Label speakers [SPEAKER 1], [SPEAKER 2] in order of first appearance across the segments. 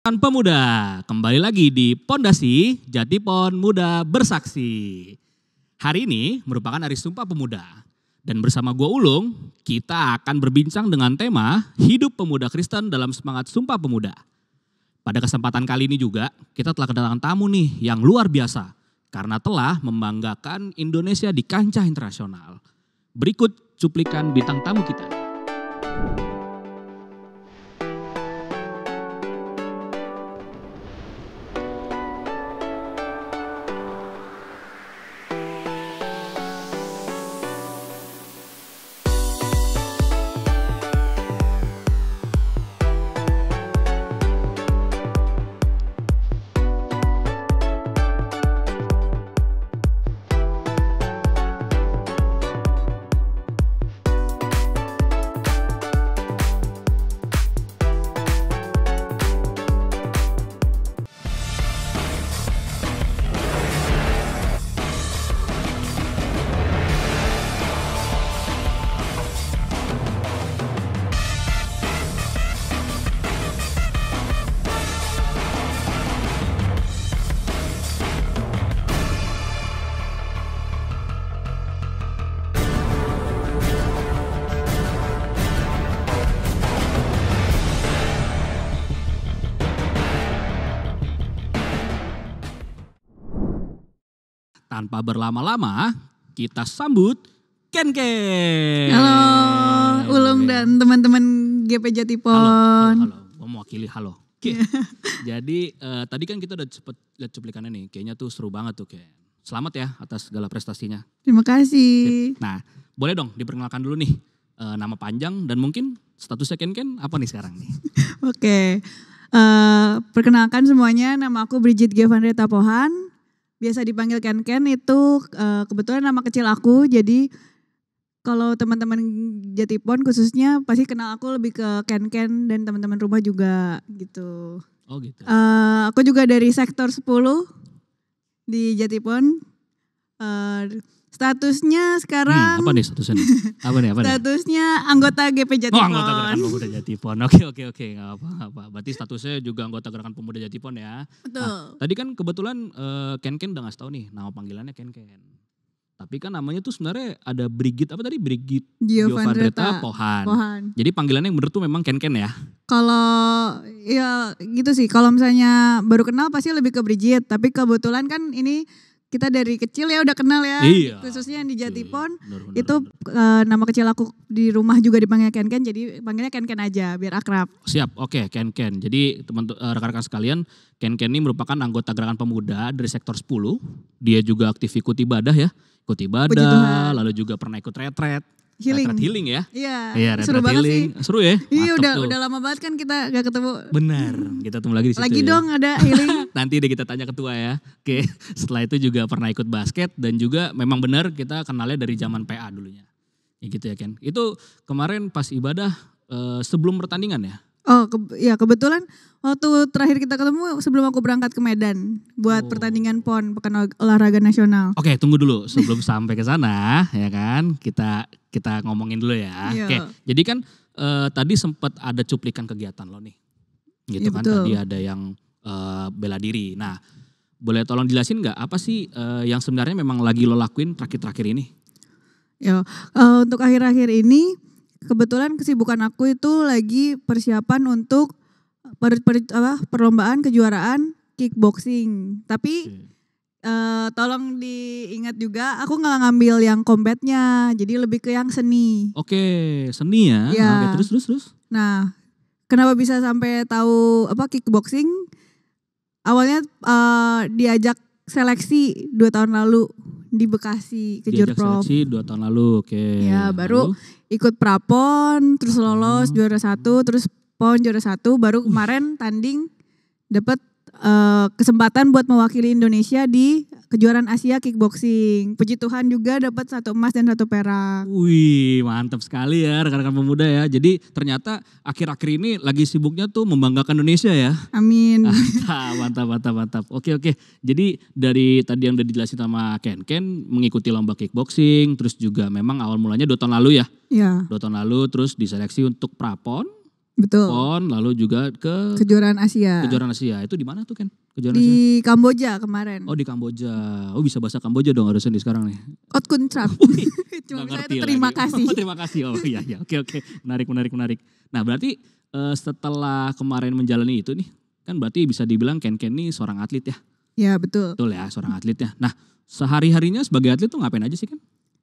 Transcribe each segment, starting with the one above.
[SPEAKER 1] Pemuda, kembali lagi di Pondasi Jatipon Muda Bersaksi. Hari ini merupakan Hari Sumpah Pemuda. Dan bersama gua Ulung, kita akan berbincang dengan tema Hidup Pemuda Kristen dalam Semangat Sumpah Pemuda. Pada kesempatan kali ini juga, kita telah kedatangan tamu nih yang luar biasa. Karena telah membanggakan Indonesia di kancah internasional. Berikut cuplikan bintang tamu kita. Tanpa berlama-lama, kita sambut Ken Ken.
[SPEAKER 2] Halo, Ulung dan teman-teman GP Jatipon.
[SPEAKER 1] Halo. Gua mewakili halo. Oke. Jadi tadi kan kita udah cepet lihat cuplikannya nih. Kayaknya tuh seru banget tuh Ken. Selamat ya atas segala prestasinya.
[SPEAKER 2] Terima kasih.
[SPEAKER 1] Nah, boleh dong diperkenalkan dulu nih nama panjang dan mungkin statusnya Ken Ken apa nih sekarang nih?
[SPEAKER 2] Oke, perkenalkan semuanya, nama aku Brigit Gevandreta Pohan. Biasa dipanggil Ken Ken, itu kebetulan nama kecil aku. Jadi kalau teman-teman Jatipon khususnya pasti kenal aku lebih ke Ken Ken dan teman-teman rumah juga gitu.
[SPEAKER 1] Oh gitu.
[SPEAKER 2] Aku juga dari sektor 10 di Jatipon. Statusnya sekarang
[SPEAKER 1] Apa nih statusnya nih? Apa nih?
[SPEAKER 2] statusnya anggota GP Jatipon.
[SPEAKER 1] Oh, anggota Gerakan Pemuda Jatipon. Oke. Gak apa-apa. Berarti statusnya juga anggota Gerakan Pemuda Jatipon ya.
[SPEAKER 2] Betul.
[SPEAKER 1] Nah, tadi kan kebetulan Ken Ken udah ngasih tahu nih nama panggilannya Ken Ken. Tapi kan namanya tuh sebenarnya ada Brigit Giovandreta Pohan. Jadi panggilannya yang bener tuh memang Ken Ken ya.
[SPEAKER 2] Kalau ya gitu sih. Kalau misalnya baru kenal pasti lebih ke Brigit. Tapi kebetulan kan ini kita dari kecil ya udah kenal ya.
[SPEAKER 1] Iya.
[SPEAKER 2] Khususnya di Jatipon.
[SPEAKER 1] Bener.
[SPEAKER 2] Itu nama kecil aku di rumah juga dipanggil Ken Ken. Jadi panggilnya Ken Ken aja biar akrab.
[SPEAKER 1] Siap, oke Ken Ken. Jadi rekan-rekan sekalian, Ken Ken ini merupakan anggota Gerakan Pemuda dari sektor 10. Dia juga aktif ikut ibadah ya. Ikut ibadah, lalu juga pernah ikut retret. Retret healing ya.
[SPEAKER 2] Iya, seru banget
[SPEAKER 1] healing.
[SPEAKER 2] sih.
[SPEAKER 1] Seru ya?
[SPEAKER 2] Iya
[SPEAKER 1] Mantap
[SPEAKER 2] udah lama banget kan kita gak ketemu.
[SPEAKER 1] Benar, kita ketemu lagi di situ
[SPEAKER 2] Lagi
[SPEAKER 1] ya.
[SPEAKER 2] dong ada healing.
[SPEAKER 1] Nanti deh kita tanya ketua ya. Oke, setelah itu juga pernah ikut basket dan juga memang benar kita kenalnya dari zaman PA dulunya. Ya gitu ya Ken. Itu kemarin pas ibadah sebelum pertandingan ya?
[SPEAKER 2] Oh ya kebetulan waktu terakhir kita ketemu sebelum aku berangkat ke Medan buat pertandingan PON, Pekan Olahraga Nasional.
[SPEAKER 1] Oke, tunggu dulu sebelum sampai ke sana ya kan. Kita ngomongin dulu ya.
[SPEAKER 2] Iya.
[SPEAKER 1] Oke, jadi kan tadi sempat ada cuplikan kegiatan lo nih. Gitu
[SPEAKER 2] Iya,
[SPEAKER 1] kan
[SPEAKER 2] betul.
[SPEAKER 1] tadi ada yang bela diri. Nah, boleh tolong jelasin nggak apa sih yang sebenarnya memang lagi lo lakuin terakhir-terakhir ini?
[SPEAKER 2] Ya, untuk akhir-akhir ini kebetulan kesibukan aku itu lagi persiapan untuk perlombaan kejuaraan kickboxing. Tapi tolong diingat juga aku nggak ngambil yang combatnya, jadi lebih ke yang seni.
[SPEAKER 1] Oke, seni ya.
[SPEAKER 2] Ya.
[SPEAKER 1] Oke, terus.
[SPEAKER 2] Nah, kenapa bisa sampai tahu kickboxing? Awalnya diajak seleksi 2 tahun lalu di Bekasi
[SPEAKER 1] Diajak
[SPEAKER 2] Kejurprov.
[SPEAKER 1] seleksi 2 tahun lalu, oke.
[SPEAKER 2] Ya, baru
[SPEAKER 1] Lalu?
[SPEAKER 2] ikut prapon, terus lolos juara 1, terus pon juara 1, baru kemarin tanding dapat kesempatan buat mewakili Indonesia di kejuaraan Asia kickboxing. Puji Tuhan juga dapat 1 emas dan 1 perak.
[SPEAKER 1] Wih, mantap sekali ya rekan-rekan pemuda ya. Jadi ternyata akhir-akhir ini lagi sibuknya tuh membanggakan Indonesia ya.
[SPEAKER 2] Amin.
[SPEAKER 1] Mantap. Oke. Jadi dari tadi yang udah dijelasin sama Ken mengikuti lomba kickboxing, terus juga memang awal mulanya 2 tahun lalu ya.
[SPEAKER 2] Ya.
[SPEAKER 1] 2 tahun lalu terus diseleksi untuk prapon,
[SPEAKER 2] Betul.
[SPEAKER 1] PON, lalu juga ke
[SPEAKER 2] Kejuaraan Asia.
[SPEAKER 1] kejuaraan Asia. Itu di mana tuh Ken? Kejuaraan Asia?
[SPEAKER 2] Di Kamboja kemarin.
[SPEAKER 1] Oh di Kamboja. Oh bisa bahasa Kamboja dong harusnya di sekarang nih.
[SPEAKER 2] Otkun Trap.
[SPEAKER 1] Nggak
[SPEAKER 2] Cuma bisa
[SPEAKER 1] ngerti
[SPEAKER 2] itu terima
[SPEAKER 1] lagi.
[SPEAKER 2] kasih.
[SPEAKER 1] Oh, terima kasih. Oh iya iya. Oke. Menarik. Nah berarti setelah kemarin menjalani itu nih, kan berarti bisa dibilang Ken nih seorang atlet ya.
[SPEAKER 2] Ya betul.
[SPEAKER 1] Betul ya, seorang atlet ya. Nah, sehari-harinya sebagai atlet tuh ngapain aja sih Ken?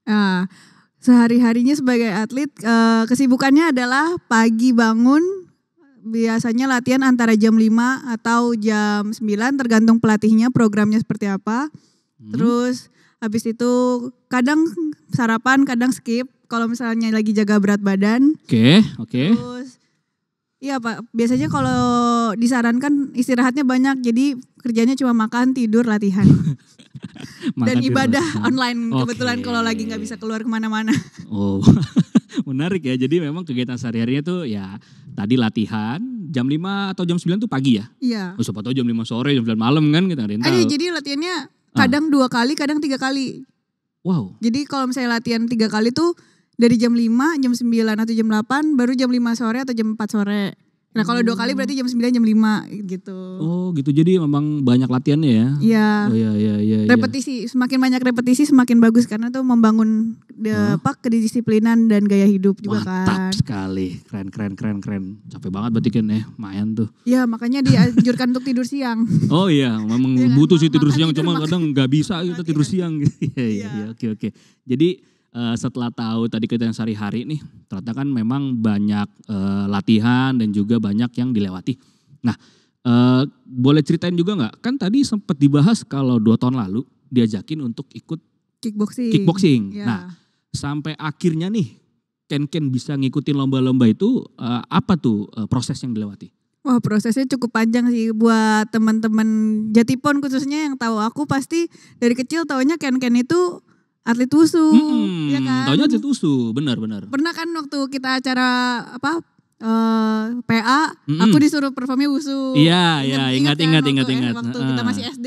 [SPEAKER 2] Nah, sehari-harinya sebagai atlet kesibukannya adalah pagi bangun, biasanya latihan antara jam 5 atau jam 9 tergantung pelatihnya programnya seperti apa. Terus habis itu kadang sarapan, kadang skip kalau misalnya lagi jaga berat badan.
[SPEAKER 1] Oke.
[SPEAKER 2] Terus iya Pak, biasanya kalau disarankan istirahatnya banyak, jadi kerjanya cuma makan, tidur, latihan. Dan
[SPEAKER 1] Makan,
[SPEAKER 2] ibadah
[SPEAKER 1] tidur.
[SPEAKER 2] online kebetulan
[SPEAKER 1] Oke.
[SPEAKER 2] kalau lagi nggak bisa keluar kemana-mana.
[SPEAKER 1] Oh, menarik ya. Jadi memang kegiatan sehari-harinya tuh ya tadi latihan jam 5 atau jam 9 tuh pagi ya.
[SPEAKER 2] Iya.
[SPEAKER 1] Oh, siapa tahu jam 5 sore, jam 9 malam kan kita nggak ada yang tahu.
[SPEAKER 2] Jadi latihannya kadang 2 kali, kadang 3 kali.
[SPEAKER 1] Wow.
[SPEAKER 2] Jadi kalau misalnya latihan 3 kali tuh dari jam 5, jam 9 atau jam 8, baru jam 5 sore atau jam 4 sore. Nah kalau 2 kali berarti jam 9, jam 5 gitu.
[SPEAKER 1] Oh gitu, jadi memang banyak latihannya ya?
[SPEAKER 2] Iya.
[SPEAKER 1] Oh iya.
[SPEAKER 2] Repetisi, semakin banyak repetisi semakin bagus karena tuh membangun kedisiplinan dan gaya hidup juga
[SPEAKER 1] Mantap
[SPEAKER 2] kan.
[SPEAKER 1] sekali, keren. Capek banget berarti Ken ya, lumayan tuh.
[SPEAKER 2] Iya makanya dianjurkan untuk tidur siang.
[SPEAKER 1] Oh iya, memang
[SPEAKER 2] Iya kan?
[SPEAKER 1] butuh sih tidur
[SPEAKER 2] Makan
[SPEAKER 1] siang,
[SPEAKER 2] tidur,
[SPEAKER 1] cuma
[SPEAKER 2] makan.
[SPEAKER 1] kadang nggak bisa kita tidur siang. Iya,
[SPEAKER 2] Iya.
[SPEAKER 1] oke. Jadi setelah tahu tadi kegiatan sehari-hari nih, ternyata kan memang banyak latihan dan juga banyak yang dilewati. Nah, boleh ceritain juga nggak? Kan tadi sempat dibahas kalau 2 tahun lalu diajakin untuk ikut kickboxing.
[SPEAKER 2] Iya.
[SPEAKER 1] Nah, sampai akhirnya nih Ken bisa ngikutin lomba-lomba itu apa tuh proses yang dilewati?
[SPEAKER 2] Wah prosesnya cukup panjang sih buat teman-teman Jatipon khususnya yang tahu aku pasti dari kecil taunya Ken itu atlet wusu, ya kan?
[SPEAKER 1] Taunya atlet wusu, benar.
[SPEAKER 2] Pernah kan waktu kita acara PA, aku disuruh performnya wusu.
[SPEAKER 1] Iya, ingat.
[SPEAKER 2] Waktu kita masih SD.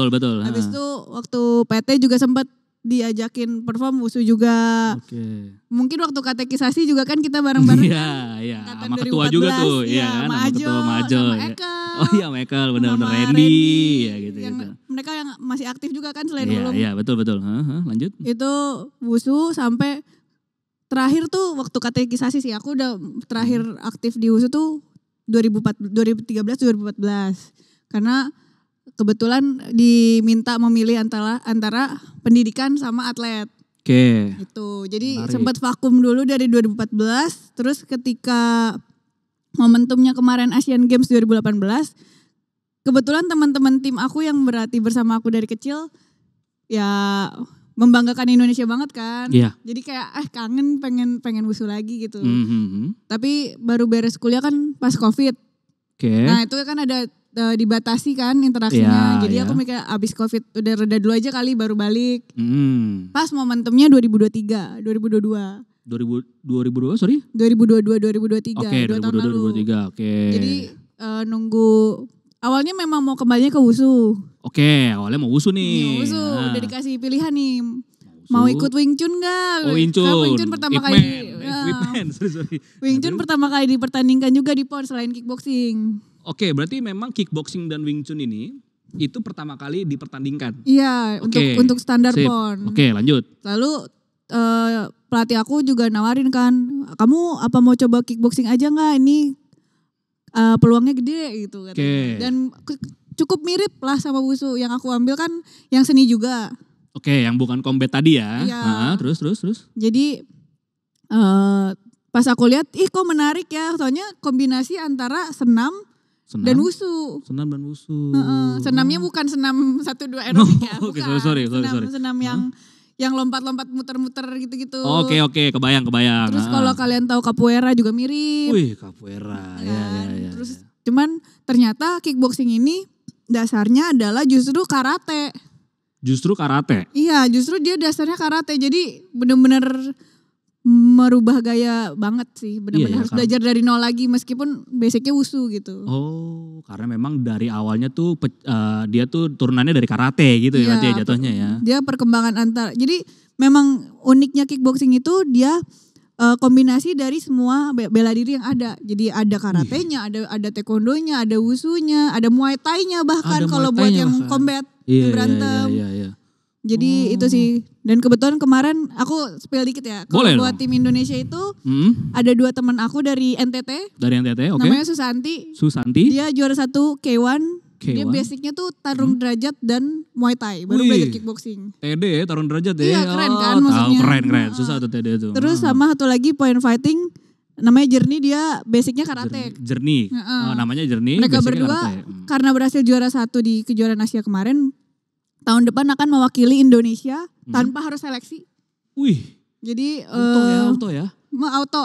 [SPEAKER 1] Betul.
[SPEAKER 2] Habis itu waktu PT juga sempat diajakin perform wusu juga.
[SPEAKER 1] Oke.
[SPEAKER 2] Mungkin waktu katekisasi juga kan kita bareng-bareng.
[SPEAKER 1] Iya.
[SPEAKER 2] Angkatan
[SPEAKER 1] Sama ketua
[SPEAKER 2] 2014,
[SPEAKER 1] juga tuh,
[SPEAKER 2] iya,
[SPEAKER 1] iya kan?
[SPEAKER 2] sama
[SPEAKER 1] Sama ketua
[SPEAKER 2] Ajo,
[SPEAKER 1] Majo.
[SPEAKER 2] sama
[SPEAKER 1] Ya.
[SPEAKER 2] Ekel.
[SPEAKER 1] Oh iya, Michael, benar
[SPEAKER 2] sama
[SPEAKER 1] Randy, ya gitu.
[SPEAKER 2] Yang mereka yang masih aktif juga kan selain Ulung.
[SPEAKER 1] Iya, betul. Lanjut.
[SPEAKER 2] Itu wusu sampai terakhir tuh waktu katekisasi sih aku udah terakhir aktif di wusu tuh 2013-2014 karena kebetulan diminta memilih antara pendidikan sama atlet.
[SPEAKER 1] Oke.
[SPEAKER 2] Gitu. Jadi
[SPEAKER 1] Menarik.
[SPEAKER 2] sempat vakum dulu dari 2014, terus ketika momentumnya kemarin Asian Games 2018, kebetulan teman-teman tim aku yang berarti bersama aku dari kecil ya membanggakan Indonesia banget kan.
[SPEAKER 1] Iya.
[SPEAKER 2] Jadi kayak kangen pengen wusu lagi gitu.
[SPEAKER 1] Mhm.
[SPEAKER 2] Tapi baru beres kuliah kan pas Covid.
[SPEAKER 1] Oke.
[SPEAKER 2] Nah itu kan ada dibatasi kan interaksinya.
[SPEAKER 1] Iya,
[SPEAKER 2] Jadi
[SPEAKER 1] iya.
[SPEAKER 2] aku mikir abis Covid udah reda dulu aja kali baru balik.
[SPEAKER 1] Mhm.
[SPEAKER 2] Pas momentumnya 2022.
[SPEAKER 1] 2002, sorry?
[SPEAKER 2] 2022-2023.
[SPEAKER 1] Oke,
[SPEAKER 2] 2 tahun lalu.
[SPEAKER 1] 2022-2023. Oke.
[SPEAKER 2] Jadi nunggu, awalnya memang mau kembalinya ke wusu.
[SPEAKER 1] Oke, awalnya mau wusu nih.
[SPEAKER 2] Wusu
[SPEAKER 1] Nah,
[SPEAKER 2] udah dikasih pilihan nih.
[SPEAKER 1] wusu.
[SPEAKER 2] Mau ikut Wing Chun gak?
[SPEAKER 1] Oh, Wing Chun.
[SPEAKER 2] Wing Chun pertama
[SPEAKER 1] Ip
[SPEAKER 2] kali.
[SPEAKER 1] Man. Ip Man, sorry.
[SPEAKER 2] Wing Chun
[SPEAKER 1] Aduh.
[SPEAKER 2] pertama kali dipertandingkan juga di PON selain kickboxing.
[SPEAKER 1] Oke, berarti memang kickboxing dan Wing Chun ini itu pertama kali dipertandingkan.
[SPEAKER 2] Iya,
[SPEAKER 1] Oke,
[SPEAKER 2] untuk standar
[SPEAKER 1] sip.
[SPEAKER 2] PON.
[SPEAKER 1] Oke, lanjut.
[SPEAKER 2] Lalu pelatih aku juga nawarin kan, kamu apa mau coba kickboxing aja nggak? Ini peluangnya gede gitu katanya.
[SPEAKER 1] Oke.
[SPEAKER 2] Dan cukup mirip lah sama wusu. Yang aku ambil kan yang seni juga.
[SPEAKER 1] Oke, yang bukan combat tadi ya.
[SPEAKER 2] Iya.
[SPEAKER 1] Terus.
[SPEAKER 2] Jadi pas aku lihat, ih kok menarik ya. Soalnya kombinasi antara senam dan wusu.
[SPEAKER 1] Senam dan wusu.
[SPEAKER 2] Senamnya bukan senam 1-2 aerobik ya.
[SPEAKER 1] Oke,
[SPEAKER 2] Bukan.
[SPEAKER 1] sorry.
[SPEAKER 2] Senam yang lompat-lompat muter-muter gitu-gitu.
[SPEAKER 1] Oke, kebayang.
[SPEAKER 2] Terus kalau kalian tahu capoeira juga mirip.
[SPEAKER 1] Wih, capoeira. Ya.
[SPEAKER 2] Terus cuman ternyata kickboxing ini dasarnya adalah justru karate.
[SPEAKER 1] Justru karate.
[SPEAKER 2] Iya, justru dia dasarnya karate. Jadi benar-benar merubah gaya banget sih. Benar-benar
[SPEAKER 1] Iya,
[SPEAKER 2] harus
[SPEAKER 1] kan.
[SPEAKER 2] belajar dari nol lagi meskipun basicnya wusu gitu.
[SPEAKER 1] Oh, karena memang dari awalnya tuh dia tuh turunannya dari karate gitu ya
[SPEAKER 2] Iya,
[SPEAKER 1] berarti ya jatuhnya ya.
[SPEAKER 2] Dia perkembangan jadi memang uniknya kickboxing itu dia kombinasi dari semua bela diri yang ada. Jadi ada karatenya, ada taekwondonya, ada wusunya, ada muay thai-nya bahkan
[SPEAKER 1] Ada
[SPEAKER 2] kalau
[SPEAKER 1] Muay
[SPEAKER 2] buat
[SPEAKER 1] Thai-nya
[SPEAKER 2] yang
[SPEAKER 1] bahkan.
[SPEAKER 2] combat,
[SPEAKER 1] Iya,
[SPEAKER 2] yang berantem.
[SPEAKER 1] Iya.
[SPEAKER 2] Jadi itu sih. Dan kebetulan kemarin aku spill dikit ya. Kalau
[SPEAKER 1] Boleh
[SPEAKER 2] buat
[SPEAKER 1] dong.
[SPEAKER 2] tim Indonesia itu
[SPEAKER 1] Hmm,
[SPEAKER 2] ada 2 teman aku dari NTT.
[SPEAKER 1] dari NTT, oke.
[SPEAKER 2] Namanya Susanti.
[SPEAKER 1] Susanti,
[SPEAKER 2] Dia juara 1 K1. Dia
[SPEAKER 1] K1.
[SPEAKER 2] basicnya tuh tarung derajat dan Muay Thai. Baru
[SPEAKER 1] Wih.
[SPEAKER 2] belajar kickboxing.
[SPEAKER 1] TD ya, tarung derajat ya.
[SPEAKER 2] Iya, keren kan
[SPEAKER 1] tahu,
[SPEAKER 2] maksudnya.
[SPEAKER 1] keren. Susah tuh TD itu.
[SPEAKER 2] Terus sama satu lagi point fighting. Namanya Jernih, dia basicnya karate.
[SPEAKER 1] Jernih. Namanya Jernih.
[SPEAKER 2] Mereka
[SPEAKER 1] basicnya
[SPEAKER 2] berdua
[SPEAKER 1] karate.
[SPEAKER 2] karena berhasil juara 1 di kejuaraan Asia kemarin. Tahun depan akan mewakili Indonesia tanpa harus seleksi.
[SPEAKER 1] Wih,
[SPEAKER 2] Jadi
[SPEAKER 1] auto ya.
[SPEAKER 2] auto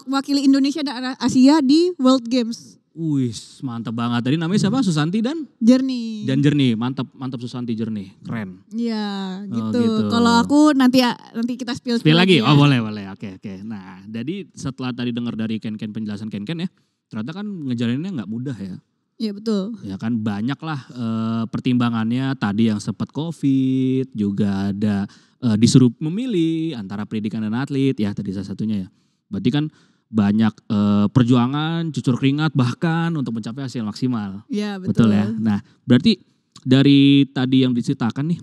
[SPEAKER 2] mewakili Indonesia dan Asia di World Games.
[SPEAKER 1] Wih, mantap banget. Tadi namanya siapa? Susanti dan
[SPEAKER 2] Jernih.
[SPEAKER 1] Jernih. Mantap Susanti Jernih. Keren.
[SPEAKER 2] Iya,
[SPEAKER 1] Oh,
[SPEAKER 2] gitu.
[SPEAKER 1] gitu.
[SPEAKER 2] Kalau aku nanti kita spill
[SPEAKER 1] Spill lagi?
[SPEAKER 2] ya.
[SPEAKER 1] Oh boleh. Oke. Nah, jadi setelah tadi dengar dari penjelasan Ken ya, ternyata kan ngejalaninnya nggak mudah ya.
[SPEAKER 2] Iya, betul.
[SPEAKER 1] Ya kan banyak lah pertimbangannya. Tadi yang sempat COVID, juga ada disuruh memilih antara pendidikan dan atlet. Ya tadi salah satunya ya. Berarti kan banyak perjuangan, cucur keringat bahkan untuk mencapai hasil maksimal.
[SPEAKER 2] Iya, betul.
[SPEAKER 1] Betul ya. Nah, berarti dari tadi yang diceritakan nih,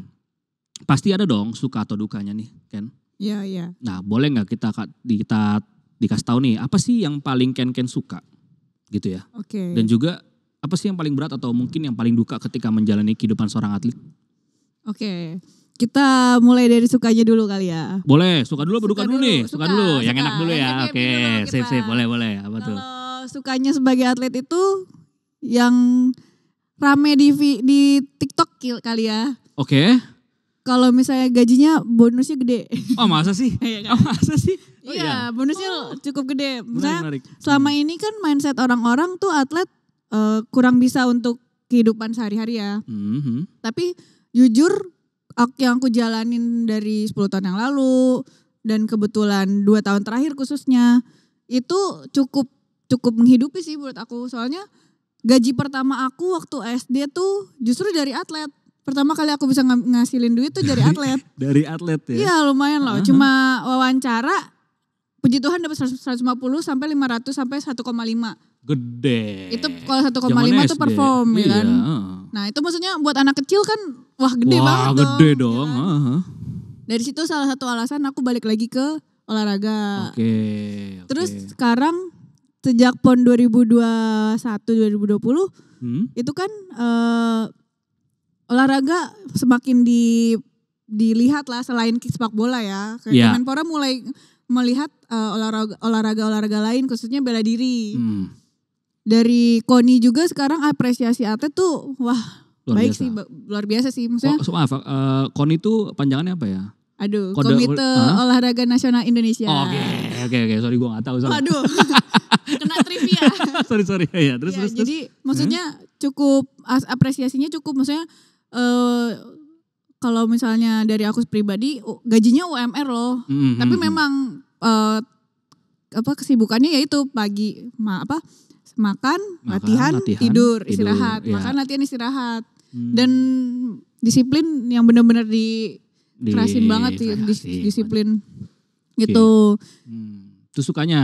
[SPEAKER 1] pasti ada dong suka atau dukanya nih, Ken.
[SPEAKER 2] Iya.
[SPEAKER 1] Nah, boleh nggak kita dikasih tahu nih, apa sih yang paling Ken suka, gitu ya?
[SPEAKER 2] Oke.
[SPEAKER 1] Dan juga apa sih yang paling berat atau mungkin yang paling duka ketika menjalani kehidupan seorang atlet?
[SPEAKER 2] Oke. Kita mulai dari sukanya dulu kali ya.
[SPEAKER 1] Boleh, suka dulu apa duka dulu nih? Suka dulu, yang
[SPEAKER 2] suka.
[SPEAKER 1] enak dulu ya.
[SPEAKER 2] Yang
[SPEAKER 1] Oke,
[SPEAKER 2] happy dulu
[SPEAKER 1] sip,
[SPEAKER 2] kita.
[SPEAKER 1] boleh. Apa tuh?
[SPEAKER 2] Kalau sukanya sebagai atlet itu yang rame di TikTok kali ya.
[SPEAKER 1] Oke.
[SPEAKER 2] Kalau misalnya gajinya bonusnya gede.
[SPEAKER 1] Oh masa sih?
[SPEAKER 2] Iya kan?
[SPEAKER 1] Oh masa sih? Oh,
[SPEAKER 2] Iya, bonusnya cukup gede. Misalnya
[SPEAKER 1] Menarik.
[SPEAKER 2] selama ini kan mindset orang-orang tuh atlet kurang bisa untuk kehidupan sehari-hari ya.
[SPEAKER 1] Mhm.
[SPEAKER 2] Tapi jujur yang aku jalanin dari 10 tahun yang lalu dan kebetulan 2 tahun terakhir khususnya itu cukup menghidupi sih buat aku. Soalnya gaji pertama aku waktu SD tuh justru dari atlet. Pertama kali aku bisa ngasilin duit tuh dari atlet.
[SPEAKER 1] Dari atlet ya?
[SPEAKER 2] Iya lumayan loh. Cuma wawancara puji Tuhan dapat 150 sampai 500 sampai 1,5.
[SPEAKER 1] Gede.
[SPEAKER 2] Itu kalau 1,5
[SPEAKER 1] Zamannya
[SPEAKER 2] tuh
[SPEAKER 1] SD.
[SPEAKER 2] perform ya kan.
[SPEAKER 1] Iya.
[SPEAKER 2] Nah itu maksudnya buat anak kecil kan wah gede
[SPEAKER 1] Wah,
[SPEAKER 2] banget
[SPEAKER 1] gede
[SPEAKER 2] dong.
[SPEAKER 1] dong.
[SPEAKER 2] Ya kan?
[SPEAKER 1] Heeh.
[SPEAKER 2] Dari situ salah satu alasan aku balik lagi ke olahraga.
[SPEAKER 1] Oke.
[SPEAKER 2] Terus sekarang sejak PON 2021-2020 itu kan olahraga semakin dilihat lah selain sepak bola ya. Kayak
[SPEAKER 1] Iya.
[SPEAKER 2] Kemenpora mulai melihat olahraga lain khususnya bela diri. Dari KONI juga sekarang apresiasi atlet tuh wah
[SPEAKER 1] Luar
[SPEAKER 2] baik
[SPEAKER 1] biasa.
[SPEAKER 2] sih, luar biasa sih. Maksudnya
[SPEAKER 1] Maaf, KON itu panjangannya apa ya?
[SPEAKER 2] aduh,
[SPEAKER 1] Kode-
[SPEAKER 2] Komite
[SPEAKER 1] Hah?
[SPEAKER 2] Olahraga Nasional Indonesia.
[SPEAKER 1] Oke, sorry gue gak tahu. Sorry.
[SPEAKER 2] Waduh, kena trivia.
[SPEAKER 1] sorry. Ya, terus.
[SPEAKER 2] Jadi maksudnya cukup apresiasinya cukup, maksudnya kalau misalnya dari aku pribadi gajinya UMR loh. Tapi memang kesibukannya yaitu pagi makan, latihan, tidur, istirahat.
[SPEAKER 1] iya.
[SPEAKER 2] Makan, latihan, istirahat. Dan disiplin yang benar-benar kerasin banget sih disiplin gitu.
[SPEAKER 1] Itu sukanya.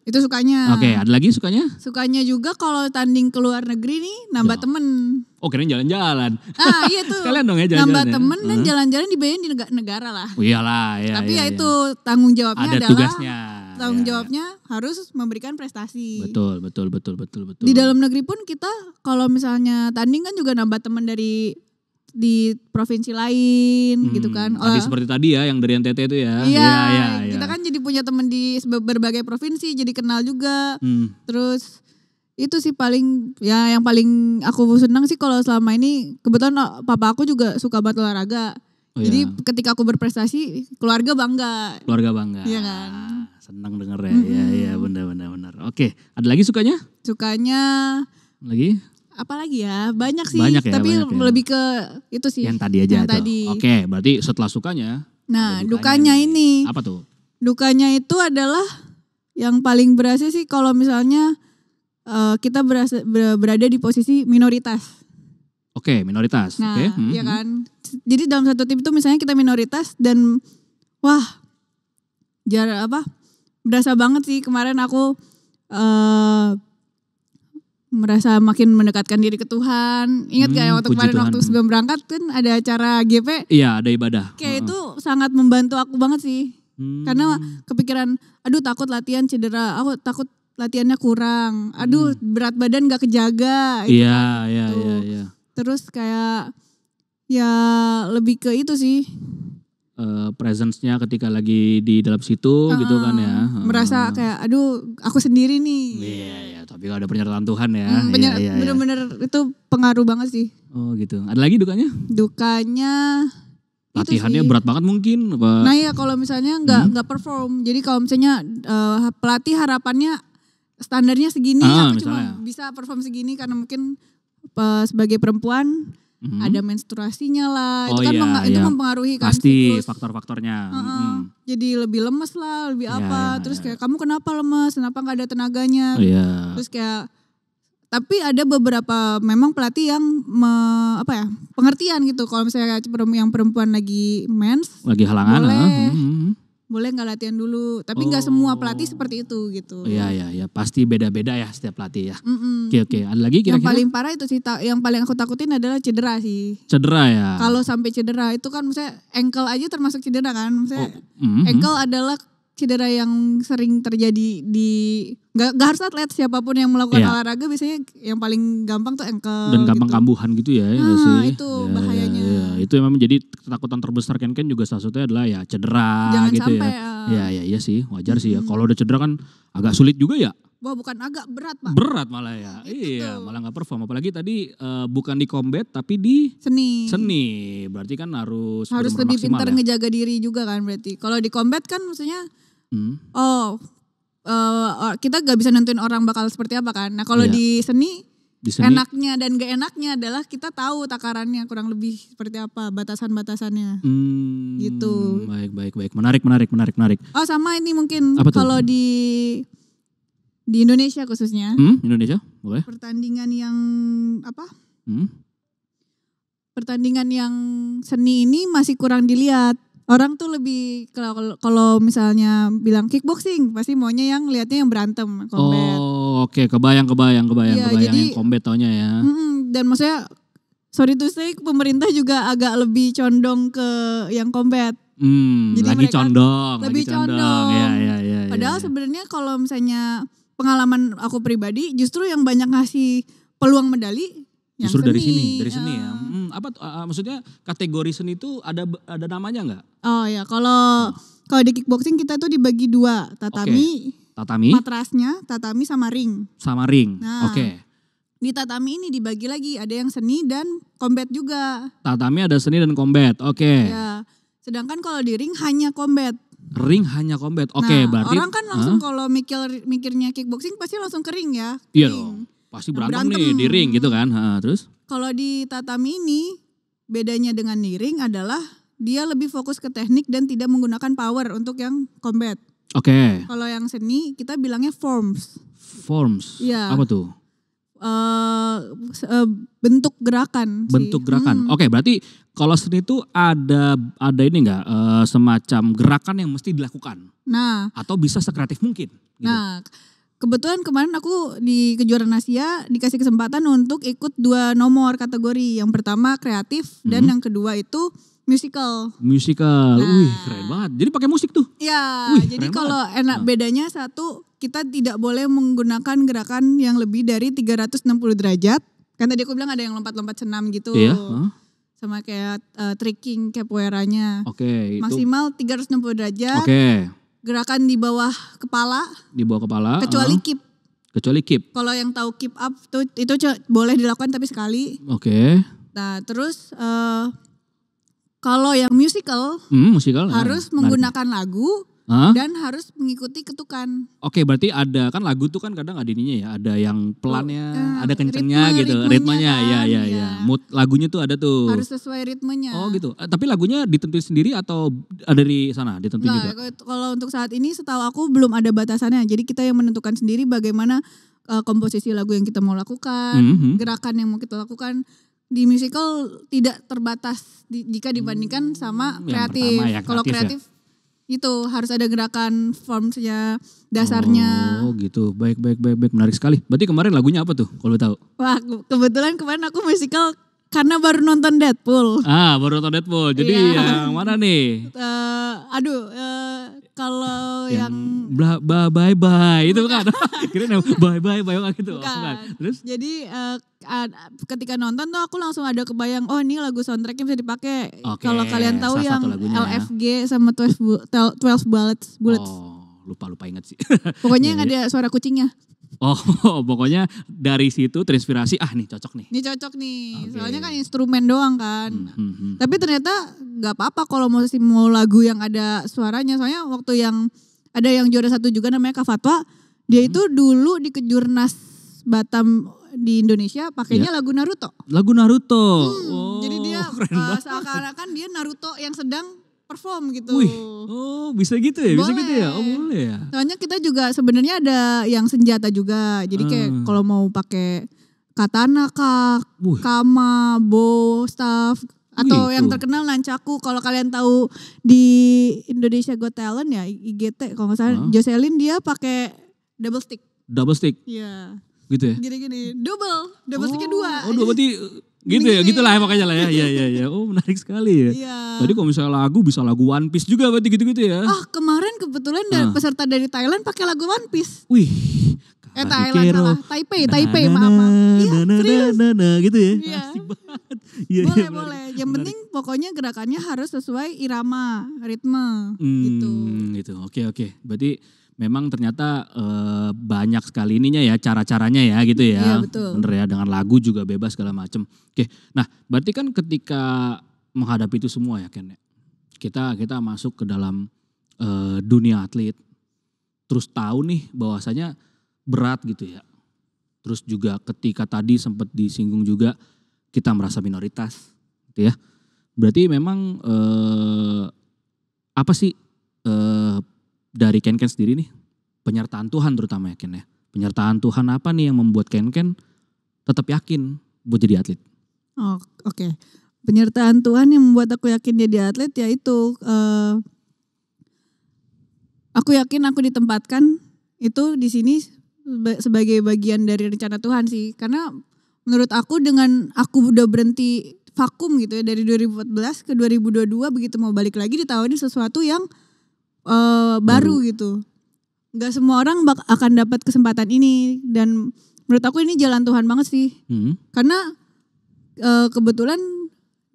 [SPEAKER 2] Itu sukanya.
[SPEAKER 1] Oke, ada lagi sukanya?
[SPEAKER 2] Sukanya juga kalau tanding ke luar negeri nih nambah temen.
[SPEAKER 1] Oh, kirain jalan-jalan.
[SPEAKER 2] Iya tuh.
[SPEAKER 1] Sekalian dong ya jalan-jalan.
[SPEAKER 2] Nambah
[SPEAKER 1] ya?
[SPEAKER 2] temen dan jalan-jalan dibayarin di negara lah.
[SPEAKER 1] Oh, iyalah, ya.
[SPEAKER 2] Tapi ya itu tanggung jawabnya
[SPEAKER 1] ada
[SPEAKER 2] adalah
[SPEAKER 1] tugasnya.
[SPEAKER 2] Tanggung
[SPEAKER 1] Ya.
[SPEAKER 2] jawabnya harus memberikan prestasi.
[SPEAKER 1] Betul.
[SPEAKER 2] Di dalam negeri pun kita kalau misalnya tanding kan juga nambah temen di provinsi lain gitu kan.
[SPEAKER 1] Tadi seperti tadi ya yang dari NTT itu ya.
[SPEAKER 2] Iya,
[SPEAKER 1] Iya.
[SPEAKER 2] kita kan jadi punya temen di berbagai provinsi, jadi kenal juga. Terus itu sih yang paling aku senang sih kalau selama ini kebetulan papa aku juga suka banget olahraga. Jadi ketika aku berprestasi, keluarga bangga. Iya kan.
[SPEAKER 1] Senang denger ya. Iya, benar. Oke, ada lagi sukanya?
[SPEAKER 2] Sukanya
[SPEAKER 1] Lagi?
[SPEAKER 2] apalagi ya? Banyak sih,
[SPEAKER 1] Banyak ya,
[SPEAKER 2] tapi
[SPEAKER 1] banyak ya.
[SPEAKER 2] lebih ke itu sih.
[SPEAKER 1] Yang tadi aja
[SPEAKER 2] Yang
[SPEAKER 1] tuh.
[SPEAKER 2] tadi.
[SPEAKER 1] Oke, berarti setelah sukanya.
[SPEAKER 2] Nah,
[SPEAKER 1] ada
[SPEAKER 2] dukanya
[SPEAKER 1] nih.
[SPEAKER 2] ini.
[SPEAKER 1] Apa tuh?
[SPEAKER 2] Dukanya itu adalah yang paling berasa sih kalau misalnya kita berada di posisi minoritas.
[SPEAKER 1] Oke, minoritas.
[SPEAKER 2] Nah,
[SPEAKER 1] Oke.
[SPEAKER 2] iya kan. Jadi dalam satu tim itu misalnya kita minoritas dan wah, berasa banget sih kemarin aku merasa makin mendekatkan diri ke Tuhan. Ingat gak ya waktu
[SPEAKER 1] puji
[SPEAKER 2] kemarin
[SPEAKER 1] Tuhan.
[SPEAKER 2] waktu sebelum berangkat kan ada acara GP.
[SPEAKER 1] Iya, ada ibadah.
[SPEAKER 2] Kayak itu sangat membantu aku banget sih. Karena kepikiran, aduh takut latihan cedera, aku takut latihannya kurang. Aduh berat badan gak kejaga. Gitu
[SPEAKER 1] Iya,
[SPEAKER 2] kan,
[SPEAKER 1] iya,
[SPEAKER 2] gitu.
[SPEAKER 1] iya.
[SPEAKER 2] Terus kayak ya lebih ke itu sih.
[SPEAKER 1] Presence-nya ketika lagi di dalam situ gitu kan ya.
[SPEAKER 2] Merasa kayak aduh aku sendiri nih.
[SPEAKER 1] Iya, iya, tapi ada penyertaan Tuhan ya. Iya.
[SPEAKER 2] Bener-bener itu pengaruh banget sih.
[SPEAKER 1] Oh gitu. Ada lagi dukanya?
[SPEAKER 2] Dukanya
[SPEAKER 1] Latihannya
[SPEAKER 2] itu sih.
[SPEAKER 1] berat banget mungkin apa?
[SPEAKER 2] Nah ya kalau misalnya nggak perform. Jadi kalau misalnya pelatih harapannya standarnya segini, aku
[SPEAKER 1] misalnya.
[SPEAKER 2] cuma bisa perform segini karena mungkin sebagai perempuan ada menstruasinya lah.
[SPEAKER 1] Oh,
[SPEAKER 2] itu kan
[SPEAKER 1] iya,
[SPEAKER 2] itu
[SPEAKER 1] iya.
[SPEAKER 2] mempengaruhi kan
[SPEAKER 1] Pasti
[SPEAKER 2] siklus.
[SPEAKER 1] faktor-faktornya.
[SPEAKER 2] Jadi lebih lemes lah, lebih
[SPEAKER 1] Iya,
[SPEAKER 2] apa.
[SPEAKER 1] iya,
[SPEAKER 2] Terus
[SPEAKER 1] iya.
[SPEAKER 2] kayak kamu kenapa lemes? Kenapa nggak ada tenaganya?
[SPEAKER 1] Oh, iya.
[SPEAKER 2] Terus kayak tapi ada beberapa memang pelatih yang pengertian gitu. Kalau misalnya yang perempuan lagi mens,
[SPEAKER 1] Lagi halangan.
[SPEAKER 2] boleh. Boleh nggak latihan dulu. Tapi nggak semua pelatih seperti itu gitu.
[SPEAKER 1] Iya. Pasti beda-beda ya setiap pelatih ya.
[SPEAKER 2] Mm-mm.
[SPEAKER 1] Oke. Ada lagi
[SPEAKER 2] Yang
[SPEAKER 1] kira-kira?
[SPEAKER 2] paling parah itu sih, yang paling aku takutin adalah cedera sih.
[SPEAKER 1] Cedera ya.
[SPEAKER 2] Kalau sampai cedera itu kan misalnya ankle aja termasuk cedera kan. Misalnya
[SPEAKER 1] Mhm.
[SPEAKER 2] ankle adalah cedera yang sering terjadi di nggak harus atlet, siapapun yang melakukan
[SPEAKER 1] Iya.
[SPEAKER 2] olahraga biasanya yang paling gampang tuh ankle.
[SPEAKER 1] Dan gampang
[SPEAKER 2] gitu.
[SPEAKER 1] kambuhan gitu ya, ya nggak sih?
[SPEAKER 2] Itu
[SPEAKER 1] Ya,
[SPEAKER 2] bahayanya.
[SPEAKER 1] ya. Itu memang menjadi ketakutan terbesar Ken juga salah satunya adalah ya cedera
[SPEAKER 2] Jangan
[SPEAKER 1] gitu
[SPEAKER 2] sampai,
[SPEAKER 1] ya. Iya sih, wajar sih ya. Kalau udah cedera kan agak sulit juga ya.
[SPEAKER 2] Wah bukan agak berat Pak.
[SPEAKER 1] Berat malah ya. Iya, malah nggak perform. Apalagi tadi bukan di combat tapi di
[SPEAKER 2] Seni.
[SPEAKER 1] Berarti kan harus
[SPEAKER 2] Harus
[SPEAKER 1] benar-benar
[SPEAKER 2] lebih
[SPEAKER 1] maksimal
[SPEAKER 2] pintar
[SPEAKER 1] ya.
[SPEAKER 2] ngejaga diri juga kan berarti. Kalau di combat kan maksudnya
[SPEAKER 1] Hmm.
[SPEAKER 2] kita gak bisa nentuin orang bakal seperti apa kan. Nah kalau
[SPEAKER 1] Iya.
[SPEAKER 2] di seni
[SPEAKER 1] Di seni
[SPEAKER 2] enaknya dan gak enaknya adalah kita tahu takarannya kurang lebih seperti apa, batasan-batasannya. Gitu.
[SPEAKER 1] Baik. Menarik.
[SPEAKER 2] Oh sama ini mungkin
[SPEAKER 1] Apa tuh?
[SPEAKER 2] kalau di Indonesia khususnya
[SPEAKER 1] Indonesia, boleh?
[SPEAKER 2] pertandingan yang
[SPEAKER 1] Hmm.
[SPEAKER 2] pertandingan yang seni ini masih kurang dilihat. Orang tuh lebih kalau misalnya bilang kickboxing pasti maunya yang lihatnya yang berantem, combat.
[SPEAKER 1] Oh, oke, kebayang
[SPEAKER 2] Iya, jadi-
[SPEAKER 1] yang combat taunya ya.
[SPEAKER 2] Dan maksudnya sorry to say pemerintah juga agak lebih condong ke yang combat. Jadi
[SPEAKER 1] Lagi
[SPEAKER 2] mereka
[SPEAKER 1] condong.
[SPEAKER 2] lebih condong.
[SPEAKER 1] Iya.
[SPEAKER 2] Padahal sebenarnya kalau misalnya pengalaman aku pribadi justru yang banyak ngasih peluang medali yang
[SPEAKER 1] justru dari
[SPEAKER 2] seni.
[SPEAKER 1] sini ya. Apa maksudnya kategori seni itu ada namanya nggak?
[SPEAKER 2] Oh ya, kalau di kickboxing kita tuh dibagi dua, tatami,
[SPEAKER 1] Tatami
[SPEAKER 2] matrasnya, tatami sama ring.
[SPEAKER 1] sama ring.
[SPEAKER 2] Nah.
[SPEAKER 1] Oke.
[SPEAKER 2] Di tatami ini dibagi lagi, ada yang seni dan combat juga.
[SPEAKER 1] Tatami ada seni dan combat. Oke.
[SPEAKER 2] Ya. Sedangkan kalau di ring hanya combat.
[SPEAKER 1] Ring hanya combat. Oke,
[SPEAKER 2] Nah,
[SPEAKER 1] berarti
[SPEAKER 2] orang kan langsung kalau mikirnya kickboxing pasti langsung ke ring ya.
[SPEAKER 1] iya
[SPEAKER 2] Ring.
[SPEAKER 1] dong. Pasti berantem nih di ring gitu kan. Terus?
[SPEAKER 2] Kalau di tatami ini bedanya dengan di ring adalah dia lebih fokus ke teknik dan tidak menggunakan power untuk yang combat.
[SPEAKER 1] Oke.
[SPEAKER 2] Kalau yang seni kita bilangnya forms.
[SPEAKER 1] Forms.
[SPEAKER 2] Iya.
[SPEAKER 1] Apa tuh?
[SPEAKER 2] Bentuk gerakan.
[SPEAKER 1] Bentuk
[SPEAKER 2] sih.
[SPEAKER 1] gerakan. Oke, berarti kalau seni itu ada ini enggak semacam gerakan yang mesti dilakukan
[SPEAKER 2] Nah,
[SPEAKER 1] atau bisa sekreatif mungkin gitu.
[SPEAKER 2] nah kebetulan kemarin aku di kejuaraan Asia dikasih kesempatan untuk ikut 2 nomor kategori. Yang pertama kreatif dan yang kedua itu musical.
[SPEAKER 1] Musical.
[SPEAKER 2] Nah.
[SPEAKER 1] Wih, keren banget. Jadi pakai musik tuh.
[SPEAKER 2] Ya,
[SPEAKER 1] Wih,
[SPEAKER 2] jadi
[SPEAKER 1] keren
[SPEAKER 2] kalau enak bedanya satu, kita tidak boleh menggunakan gerakan yang lebih dari 360 derajat. Kan tadi aku bilang ada yang lompat-lompat senam gitu.
[SPEAKER 1] Iya,
[SPEAKER 2] Sama kayak tricking capoeiranya.
[SPEAKER 1] Oke, itu.
[SPEAKER 2] Maksimal 360 derajat.
[SPEAKER 1] Oke,
[SPEAKER 2] Gerakan di bawah kepala
[SPEAKER 1] di bawah kepala.
[SPEAKER 2] kecuali keep.
[SPEAKER 1] Kecuali keep.
[SPEAKER 2] Kalau yang tahu keep up tuh itu boleh dilakukan tapi sekali.
[SPEAKER 1] Oke.
[SPEAKER 2] Nah, terus kalau yang musical
[SPEAKER 1] Musical.
[SPEAKER 2] harus menggunakan lagu
[SPEAKER 1] Hah?
[SPEAKER 2] dan harus mengikuti ketukan.
[SPEAKER 1] Oke, berarti ada kan lagu tuh kan kadang ada ininya ya, ada yang pelannya, ada kencengnya
[SPEAKER 2] ritme-
[SPEAKER 1] gitu,
[SPEAKER 2] ritmenya
[SPEAKER 1] ritmenya.
[SPEAKER 2] kan,
[SPEAKER 1] Ya.
[SPEAKER 2] iya.
[SPEAKER 1] Mood lagunya tuh ada tuh.
[SPEAKER 2] Harus sesuai ritmenya.
[SPEAKER 1] Oh gitu. Tapi lagunya ditentuin sendiri atau ada dari sana ditentuin juga?
[SPEAKER 2] Kalau untuk saat ini setahu aku belum ada batasannya. Jadi kita yang menentukan sendiri bagaimana komposisi lagu yang kita mau lakukan, gerakan yang mau kita lakukan. Di musical tidak terbatas jika dibandingkan sama
[SPEAKER 1] yang
[SPEAKER 2] kreatif.
[SPEAKER 1] pertama ya,
[SPEAKER 2] Kalau
[SPEAKER 1] kreatif ya.
[SPEAKER 2] kreatif itu harus ada gerakan formsnya, dasarnya.
[SPEAKER 1] Oh gitu, baik, menarik sekali. Berarti kemarin lagunya apa tuh kalau tahu?
[SPEAKER 2] Wah, kebetulan kemarin aku musikal karena baru nonton Deadpool.
[SPEAKER 1] Baru nonton Deadpool. Jadi yang mana nih?
[SPEAKER 2] Kalau yang
[SPEAKER 1] bye itu kan? Kira bye gitu.
[SPEAKER 2] Bukan.
[SPEAKER 1] Terus?
[SPEAKER 2] Jadi ketika nonton tuh aku langsung ada kebayang, oh ini lagu soundtracknya bisa dipakai.
[SPEAKER 1] Oke,
[SPEAKER 2] Kalau kalian tahu
[SPEAKER 1] salah
[SPEAKER 2] yang
[SPEAKER 1] satu lagunya,
[SPEAKER 2] LFG sama 12 Bullets.
[SPEAKER 1] Oh, lupa inget sih.
[SPEAKER 2] Pokoknya yang ada suara kucingnya.
[SPEAKER 1] Oh, pokoknya dari situ terinspirasi, nih cocok nih.
[SPEAKER 2] Ini cocok nih,
[SPEAKER 1] Oke.
[SPEAKER 2] soalnya kan instrumen doang kan. Tapi ternyata gak apa-apa kalau mau lagu yang ada suaranya. Soalnya waktu yang ada yang juara 1 juga namanya Kak Fatwa, dia itu dulu di Kejurnas Batam di Indonesia pakainya lagu Naruto.
[SPEAKER 1] Lagu Naruto.
[SPEAKER 2] Jadi dia
[SPEAKER 1] keren banget.
[SPEAKER 2] seakan-akan dia Naruto yang sedang perform gitu.
[SPEAKER 1] Wih, bisa gitu ya? Bisa gitu ya? Oh boleh ya?
[SPEAKER 2] Soalnya kita juga sebenarnya ada yang senjata juga. Jadi kayak kalau mau pakai katana kah, kama, bow, staff. Atau yang terkenal Nunchaku. Kalau kalian tahu di Indonesia Got Talent ya, IGT kalau nggak salah, Jocelyn dia pakai double stick.
[SPEAKER 1] Double stick?
[SPEAKER 2] Iya.
[SPEAKER 1] Gitu ya?
[SPEAKER 2] Gini, double sticknya 2.
[SPEAKER 1] Oh 2 berarti gitu ya? Gitulah ya makanya lah ya. Iya. Oh menarik sekali ya.
[SPEAKER 2] Iya.
[SPEAKER 1] Tadi kalau misalnya lagu bisa lagu One Piece juga berarti gitu-gitu ya?
[SPEAKER 2] Kemarin kebetulan peserta dari Thailand pakai lagu One Piece.
[SPEAKER 1] Wih.
[SPEAKER 2] Thailand salah. Taipei maaf. Iya, serius.
[SPEAKER 1] Gitu ya.
[SPEAKER 2] Iya.
[SPEAKER 1] Asik banget. Iya,
[SPEAKER 2] Boleh. Yang penting pokoknya gerakannya harus sesuai irama, ritme gitu.
[SPEAKER 1] Gitu. Oke. Berarti memang ternyata banyak sekali ininya ya, cara-caranya ya gitu ya.
[SPEAKER 2] Iya, betul.
[SPEAKER 1] Bener ya, dengan lagu juga bebas segala macem. Oke, nah berarti kan ketika menghadapi itu semua ya Ken, kita masuk ke dalam dunia atlet. Terus tahu nih bahwasanya berat gitu ya. Terus juga ketika tadi sempat disinggung juga kita merasa minoritas gitu ya. Berarti memang apa sih dari Ken sendiri nih, penyertaan Tuhan terutama ya Ken ya. Penyertaan Tuhan apa nih yang membuat Ken tetap yakin buat jadi atlet?
[SPEAKER 2] Oh, oke. Penyertaan Tuhan yang membuat aku yakin jadi atlet yaitu aku yakin aku ditempatkan itu di sini sebagai bagian dari rencana Tuhan sih. Karena menurut aku dengan aku udah berhenti vakum gitu ya dari 2014 ke 2022 begitu mau balik lagi ditawarin sesuatu yang baru gitu. Gak semua orang akan dapat kesempatan ini dan menurut aku ini jalan Tuhan banget sih. Karena kebetulan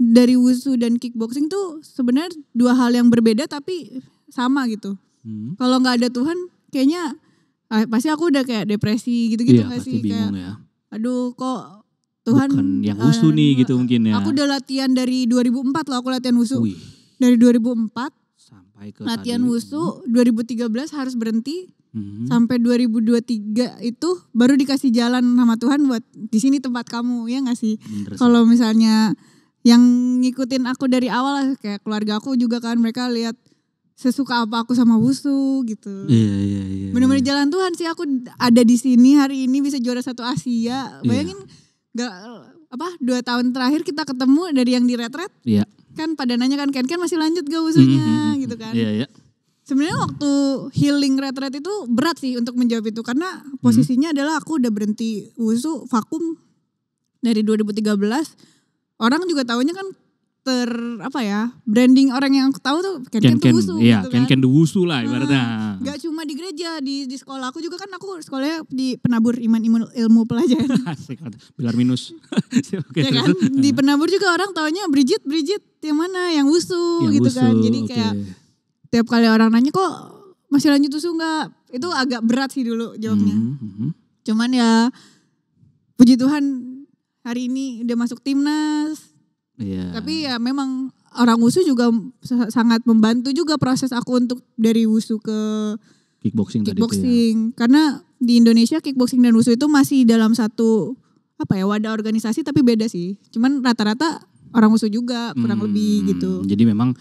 [SPEAKER 2] dari wushu dan kickboxing tuh sebenarnya 2 hal yang berbeda tapi sama gitu. Kalau nggak ada Tuhan kayaknya pasti aku udah kayak depresi gitu-gitu nggak sih?
[SPEAKER 1] Bingung
[SPEAKER 2] kayak,
[SPEAKER 1] ya.
[SPEAKER 2] Aduh kok Tuhan.
[SPEAKER 1] Bukan yang wushu nih gitu mungkin ya.
[SPEAKER 2] Aku udah latihan dari 2004 loh aku latihan wushu.
[SPEAKER 1] Wih.
[SPEAKER 2] Dari 2004
[SPEAKER 1] sampai ke
[SPEAKER 2] latihan
[SPEAKER 1] tadi.
[SPEAKER 2] wushu 2013 harus berhenti. Sampai 2023 itu baru dikasih jalan sama Tuhan buat di sini tempat kamu ya nggak sih? Kalau misalnya yang ngikutin aku dari awal kayak keluarga aku juga kan mereka lihat sesuka apa aku sama wushu gitu.
[SPEAKER 1] Iya.
[SPEAKER 2] Bener-bener jalan Tuhan sih aku ada di sini hari ini bisa juara 1 Asia. Bayangin nggak 2 tahun terakhir kita ketemu dari yang di retret.
[SPEAKER 1] Iya.
[SPEAKER 2] Kan pada nanya kan Ken masih lanjut gak wushunya gitu kan.
[SPEAKER 1] Iya.
[SPEAKER 2] Sebenarnya waktu healing retret itu berat sih untuk menjawab itu karena posisinya adalah aku udah berhenti wushu vakum dari 2013. Orang juga taunya kan branding orang yang tahu tuh Ken tuh wushu
[SPEAKER 1] iya,
[SPEAKER 2] gitu kan.
[SPEAKER 1] Ken the wushu lah ibaratnya.
[SPEAKER 2] Gak cuma di gereja, di sekolah aku juga kan aku sekolahnya di Penabur Iman Ilmu Pelajaran.
[SPEAKER 1] Asik, bilar minus.
[SPEAKER 2] Ya kan, di Penabur juga orang taunya Bridget yang mana yang wushu gitu wushu, kan. Jadi kayak tiap kali orang nanya kok masih lanjut wushu enggak? Itu agak berat sih dulu jawabnya. Cuman ya puji Tuhan hari ini udah masuk timnas.
[SPEAKER 1] Iya.
[SPEAKER 2] Tapi ya memang orang wushu juga sangat membantu juga proses aku untuk dari wushu ke
[SPEAKER 1] kickboxing. Tadi itu ya.
[SPEAKER 2] Karena di Indonesia kickboxing dan wushu itu masih dalam satu wadah organisasi tapi beda sih. Cuman rata-rata orang wushu juga kurang lebih gitu.
[SPEAKER 1] Jadi memang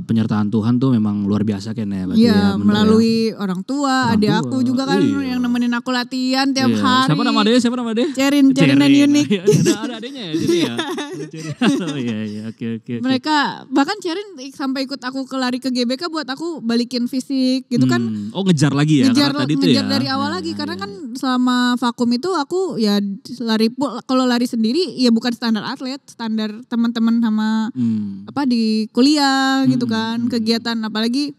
[SPEAKER 1] penyertaan Tuhan tuh memang luar biasa kan ya.
[SPEAKER 2] Iya, melalui orang tua, adik aku juga kan yang nemenin aku latihan tiap hari.
[SPEAKER 1] Siapa nama dia?
[SPEAKER 2] Cerin dan Unik.
[SPEAKER 1] Ada adanya ya sini ya. Oh iya, oke.
[SPEAKER 2] Mereka bahkan Cerin sampai ikut aku lari ke GBK buat aku balikin fisik gitu kan.
[SPEAKER 1] Oh ngejar lagi ya?
[SPEAKER 2] Ngejar dari awal lagi karena kan selama vakum itu aku ya kalau lari sendiri ya bukan standar atlet, standar teman-teman sama di kuliah gitu kan, kegiatan apalagi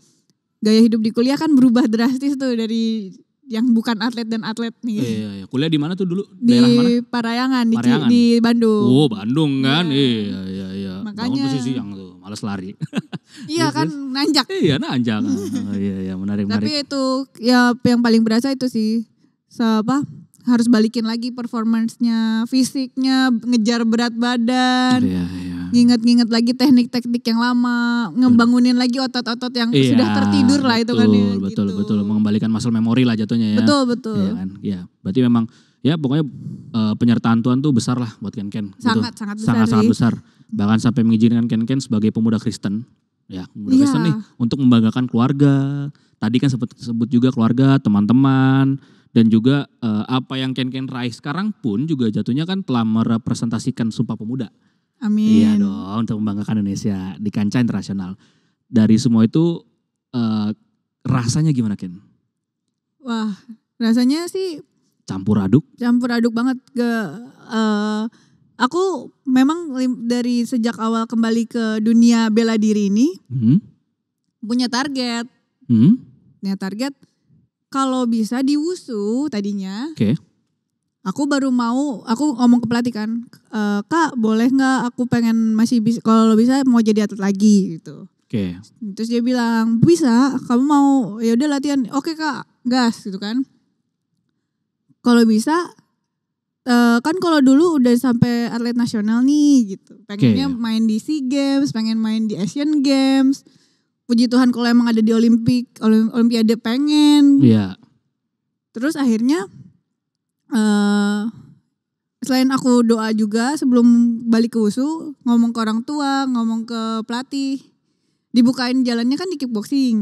[SPEAKER 2] gaya hidup di kuliah kan berubah drastis tuh dari yang bukan atlet dan atlet nih.
[SPEAKER 1] Iya. Kuliah di mana tuh dulu?
[SPEAKER 2] Daerah mana? Parayangan. Di Bandung.
[SPEAKER 1] Oh Bandung kan, iya.
[SPEAKER 2] Makanya.
[SPEAKER 1] Bangun posisi yang tuh, males lari.
[SPEAKER 2] Iya kan, nanjak.
[SPEAKER 1] Iya nanjak. Iya menarik.
[SPEAKER 2] Tapi itu ya yang paling berasa itu sih, harus balikin lagi performance-nya, fisiknya, ngejar berat badan.
[SPEAKER 1] Iya.
[SPEAKER 2] Nginget-nginget lagi teknik-teknik yang lama, ngebangunin lagi otot-otot yang sudah tertidur lah itu kan ya.
[SPEAKER 1] Betul, mengembalikan muscle memory lah jatuhnya ya.
[SPEAKER 2] Betul.
[SPEAKER 1] Iya kan, ya. Berarti memang ya pokoknya penyertaan Tuhan tuh besar lah buat Ken.
[SPEAKER 2] Sangat
[SPEAKER 1] besar. Bahkan sampai mengizinkan Ken sebagai pemuda Kristen. Ya, pemuda Kristen nih untuk membanggakan keluarga. Tadi kan sebut juga keluarga, teman-teman. Dan juga apa yang Ken raih sekarang pun juga jatuhnya kan telah merepresentasikan Sumpah Pemuda.
[SPEAKER 2] Amin.
[SPEAKER 1] Iya dong, untuk membanggakan Indonesia di kancah internasional. Dari semua itu rasanya gimana Ken?
[SPEAKER 2] Wah, rasanya sih
[SPEAKER 1] campur aduk
[SPEAKER 2] banget. Aku memang dari sejak awal kembali ke dunia bela diri ini punya target. Punya target kalau bisa di WUSU tadinya.
[SPEAKER 1] Oke.
[SPEAKER 2] Aku ngomong ke pelatih kan, Kak boleh gak aku pengen masih bisa, kalau bisa mau jadi atlet lagi gitu.
[SPEAKER 1] Oke.
[SPEAKER 2] Terus dia bilang, bisa, kamu mau ya udah latihan, oke Kak, gas gitu kan. Kalau bisa, kan kalau dulu udah sampai atlet nasional nih gitu. Pengennya main di SEA Games, pengen main di Asian Games. Puji Tuhan kalau emang ada di Olimpiade pengen.
[SPEAKER 1] Iya.
[SPEAKER 2] Terus akhirnya selain aku doa juga sebelum balik ke WUSU, ngomong ke orang tua, ngomong ke pelatih, dibukain jalannya kan di kickboxing.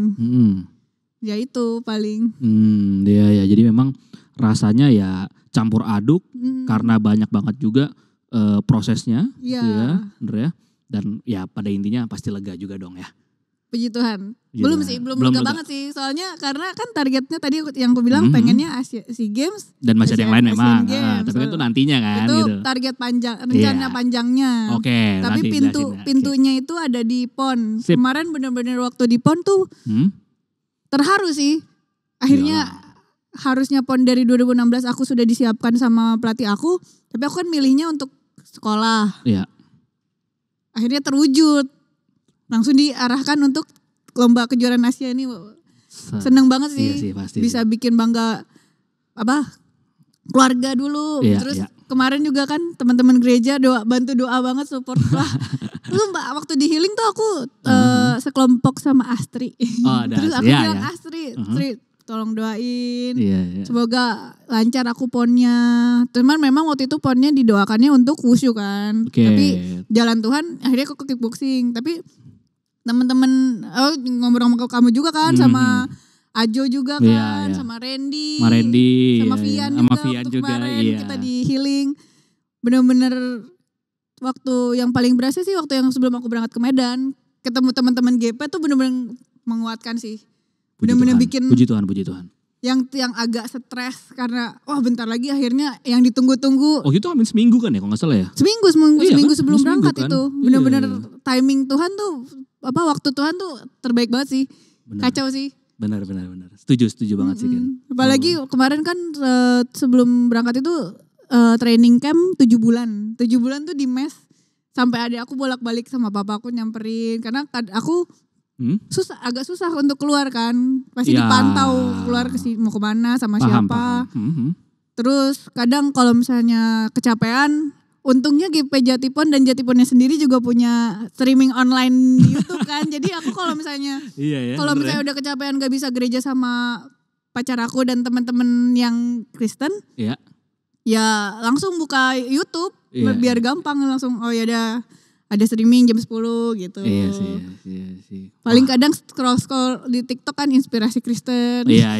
[SPEAKER 2] Ya itu paling.
[SPEAKER 1] Iya ya, jadi memang rasanya ya campur aduk karena banyak banget juga prosesnya.
[SPEAKER 2] Iya.
[SPEAKER 1] Gitu ya, bener ya. Dan ya pada intinya pasti lega juga dong ya.
[SPEAKER 2] Puji Tuhan. Belum lega banget sih. Soalnya karena kan targetnya tadi yang aku bilang pengennya SEA Games.
[SPEAKER 1] Dan masih ada yang lain memang.
[SPEAKER 2] Games,
[SPEAKER 1] tapi kan itu nantinya kan.
[SPEAKER 2] Itu
[SPEAKER 1] gitu.
[SPEAKER 2] target panjang, rencana panjangnya.
[SPEAKER 1] Oke.
[SPEAKER 2] Tapi pintunya itu ada di PON.
[SPEAKER 1] Sip.
[SPEAKER 2] Kemarin bener-bener waktu di PON tuh terharu sih. Akhirnya harusnya PON dari 2016 aku sudah disiapkan sama pelatih aku. Tapi aku kan milihnya untuk sekolah.
[SPEAKER 1] Iya.
[SPEAKER 2] Akhirnya terwujud. Langsung diarahkan untuk lomba kejuaraan Asia ini. Seneng banget sih.
[SPEAKER 1] Iya sih pasti.
[SPEAKER 2] Bisa bikin bangga keluarga dulu.
[SPEAKER 1] Iya,
[SPEAKER 2] Terus kemarin juga kan teman-teman gereja bantu doa banget, support lah. Terus Mbak waktu di healing tuh aku sekelompok sama Astri. Terus aku bilang Astri, tolong doain.
[SPEAKER 1] Iya.
[SPEAKER 2] Semoga lancar aku ponnya. Cuman memang waktu itu ponnya didoakannya untuk WUSU kan. Tapi jalan Tuhan akhirnya aku ke kickboxing. Tapi teman-teman ngomong-ngomong ke kamu juga kan sama Ajo juga kan, sama Randy, sama Vian juga kemarin kita di healing. Bener-bener waktu yang paling berasa sih waktu yang sebelum aku berangkat ke Medan, ketemu teman-teman GP tuh bener-bener menguatkan sih. Bener-bener bikin
[SPEAKER 1] puji Tuhan.
[SPEAKER 2] Yang agak stres karena bentar lagi akhirnya yang ditunggu-tunggu.
[SPEAKER 1] Oh itu hampir seminggu kan ya kalau gak salah ya?
[SPEAKER 2] Seminggu
[SPEAKER 1] kan?
[SPEAKER 2] sebelum berangkat kan? Itu. Bener-bener timing Tuhan tuh, waktu Tuhan tuh terbaik banget sih. Bener. Kacau sih.
[SPEAKER 1] Benar. Setuju banget sih kan.
[SPEAKER 2] Apalagi kemarin kan sebelum berangkat itu training camp 7 bulan. 7 bulan tuh di mes. Sampai adik aku bolak-balik sama papaku nyamperin. Karena aku agak susah untuk keluar kan. Pasti dipantau keluar mau kemana sama siapa. Terus kadang kalau misalnya kecapean, untungnya GP Jatipon dan Jatiponnya sendiri juga punya streaming online di YouTube kan. Jadi aku kalau misalnya misalnya udah kecapean gak bisa gereja sama pacar aku dan teman-teman yang Kristen, ya langsung buka YouTube biar gampang langsung ada streaming jam 10 gitu.
[SPEAKER 1] Iya sih.
[SPEAKER 2] Paling kadang scroll di TikTok kan inspirasi Kristen.
[SPEAKER 1] Iya.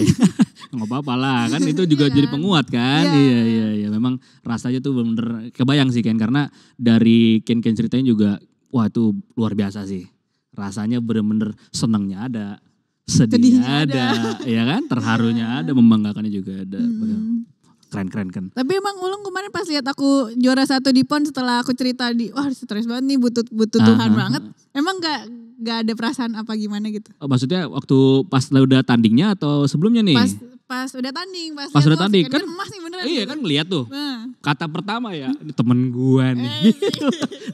[SPEAKER 1] Nggak apa-apa lah kan itu juga
[SPEAKER 2] Iya
[SPEAKER 1] jadi
[SPEAKER 2] kan?
[SPEAKER 1] penguat kan.
[SPEAKER 2] Iya.
[SPEAKER 1] Iya. Memang rasanya tuh bener-bener kebayang sih Ken. Karena dari Ken ceritanya juga wah itu luar biasa sih. Rasanya bener-bener senangnya ada. Sedihnya ada. Ya kan? Terharunya ada. Membanggakannya juga ada. Keren.
[SPEAKER 2] Tapi emang Ulung kemarin pas lihat aku juara 1 di PON setelah aku cerita wah stres banget nih butuh Tuhan banget. Emang gak ada perasaan apa gimana gitu?
[SPEAKER 1] Oh, maksudnya waktu pas udah tandingnya atau sebelumnya nih?
[SPEAKER 2] Pas udah tanding.
[SPEAKER 1] Pas udah tanding kan
[SPEAKER 2] emas nih beneran.
[SPEAKER 1] Iya
[SPEAKER 2] gitu.
[SPEAKER 1] kan ngeliat tuh.
[SPEAKER 2] Nah.
[SPEAKER 1] Kata pertama ya, ini temen gua nih.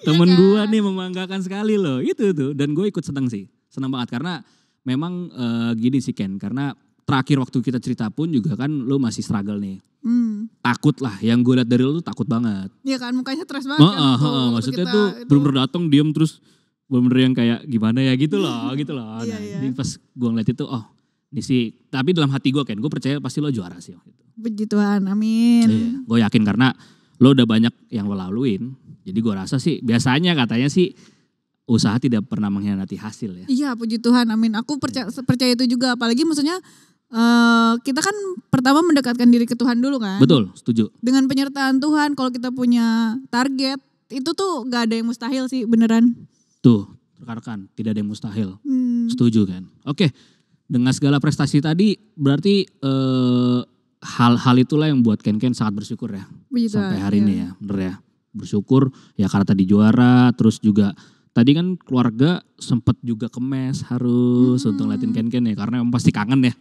[SPEAKER 1] Temen gua nih membanggakan sekali loh. Itu tuh dan gue ikut seneng sih. Seneng banget karena memang gini sih Ken. Karena terakhir waktu kita cerita pun juga kan lu masih struggle nih. Takut lah, yang gue liat dari lu tuh takut banget.
[SPEAKER 2] Iya kan mukanya stres banget kan.
[SPEAKER 1] Maksudnya tuh bener-bener dateng diem terus bener-bener yang kayak gimana ya gitu loh. Nah, jadi pas gue ngeliat itu ini sih, tapi dalam hati gue Ken, gue percaya pasti lo juara sih.
[SPEAKER 2] Puji Tuhan, amin.
[SPEAKER 1] Iya, gue yakin karena lo udah banyak yang lo laluin. Jadi gue rasa sih biasanya katanya sih usaha tidak pernah mengkhianati hasil ya.
[SPEAKER 2] Iya puji Tuhan, amin. Aku percaya itu juga, apalagi maksudnya kita kan pertama mendekatkan diri ke Tuhan dulu kan.
[SPEAKER 1] Betul, setuju.
[SPEAKER 2] Dengan penyertaan Tuhan, kalau kita punya target, itu tuh gak ada yang mustahil sih beneran.
[SPEAKER 1] Tuh, rekan-rekan, tidak ada yang mustahil. Setuju kan? Oke, dengan segala prestasi tadi berarti hal-hal itulah yang buat Ken sangat bersyukur ya.
[SPEAKER 2] Puji
[SPEAKER 1] sampai
[SPEAKER 2] Tuhan,
[SPEAKER 1] hari ini ya, bener ya. Bersyukur ya karena tadi juara, terus juga tadi kan keluarga sempet juga ke mes harus untuk ngeliatin Ken ya. Karena emang pasti kangen ya.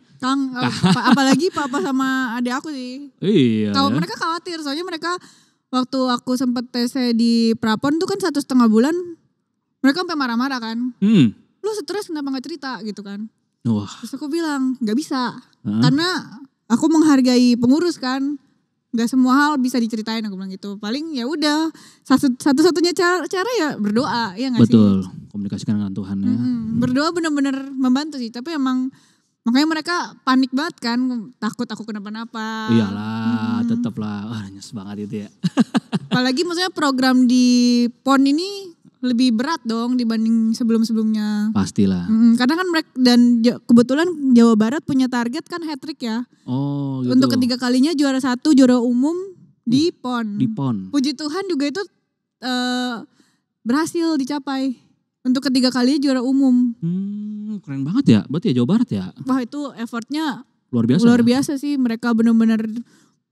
[SPEAKER 2] Apalagi papa sama adik aku sih.
[SPEAKER 1] Iya.
[SPEAKER 2] Kalau mereka khawatir, soalnya mereka waktu aku sempet TC di Prapon tuh kan 1,5 bulan, mereka sampai marah-marah kan. Lu stres kenapa gak cerita gitu kan.
[SPEAKER 1] Wah.
[SPEAKER 2] Terus aku bilang gak bisa. Karena aku menghargai pengurus kan. Gak semua hal bisa diceritain, aku bilang gitu. Paling ya udah satu-satunya cara ya berdoa, ya gak sih?
[SPEAKER 1] Betul, komunikasikan dengan Tuhan ya.
[SPEAKER 2] Berdoa benar-benar membantu sih, tapi emang makanya mereka panik banget kan, takut aku kenapa-napa.
[SPEAKER 1] Iyalah, tetep lah. Wah nyes banget itu ya.
[SPEAKER 2] Apalagi maksudnya program di PON ini lebih berat dong dibanding sebelum-sebelumnya.
[SPEAKER 1] Pastilah.
[SPEAKER 2] Karena kan mereka dan kebetulan Jawa Barat punya target kan hat-trick ya.
[SPEAKER 1] Oh gitu.
[SPEAKER 2] Untuk ketiga kalinya juara 1, juara umum di PON.
[SPEAKER 1] Di PON.
[SPEAKER 2] Puji Tuhan juga itu berhasil dicapai. Untuk ketiga kalinya juara umum.
[SPEAKER 1] Keren banget ya, berarti ya Jawa Barat ya.
[SPEAKER 2] Wah itu effortnya
[SPEAKER 1] luar
[SPEAKER 2] biasa sih. Mereka benar-benar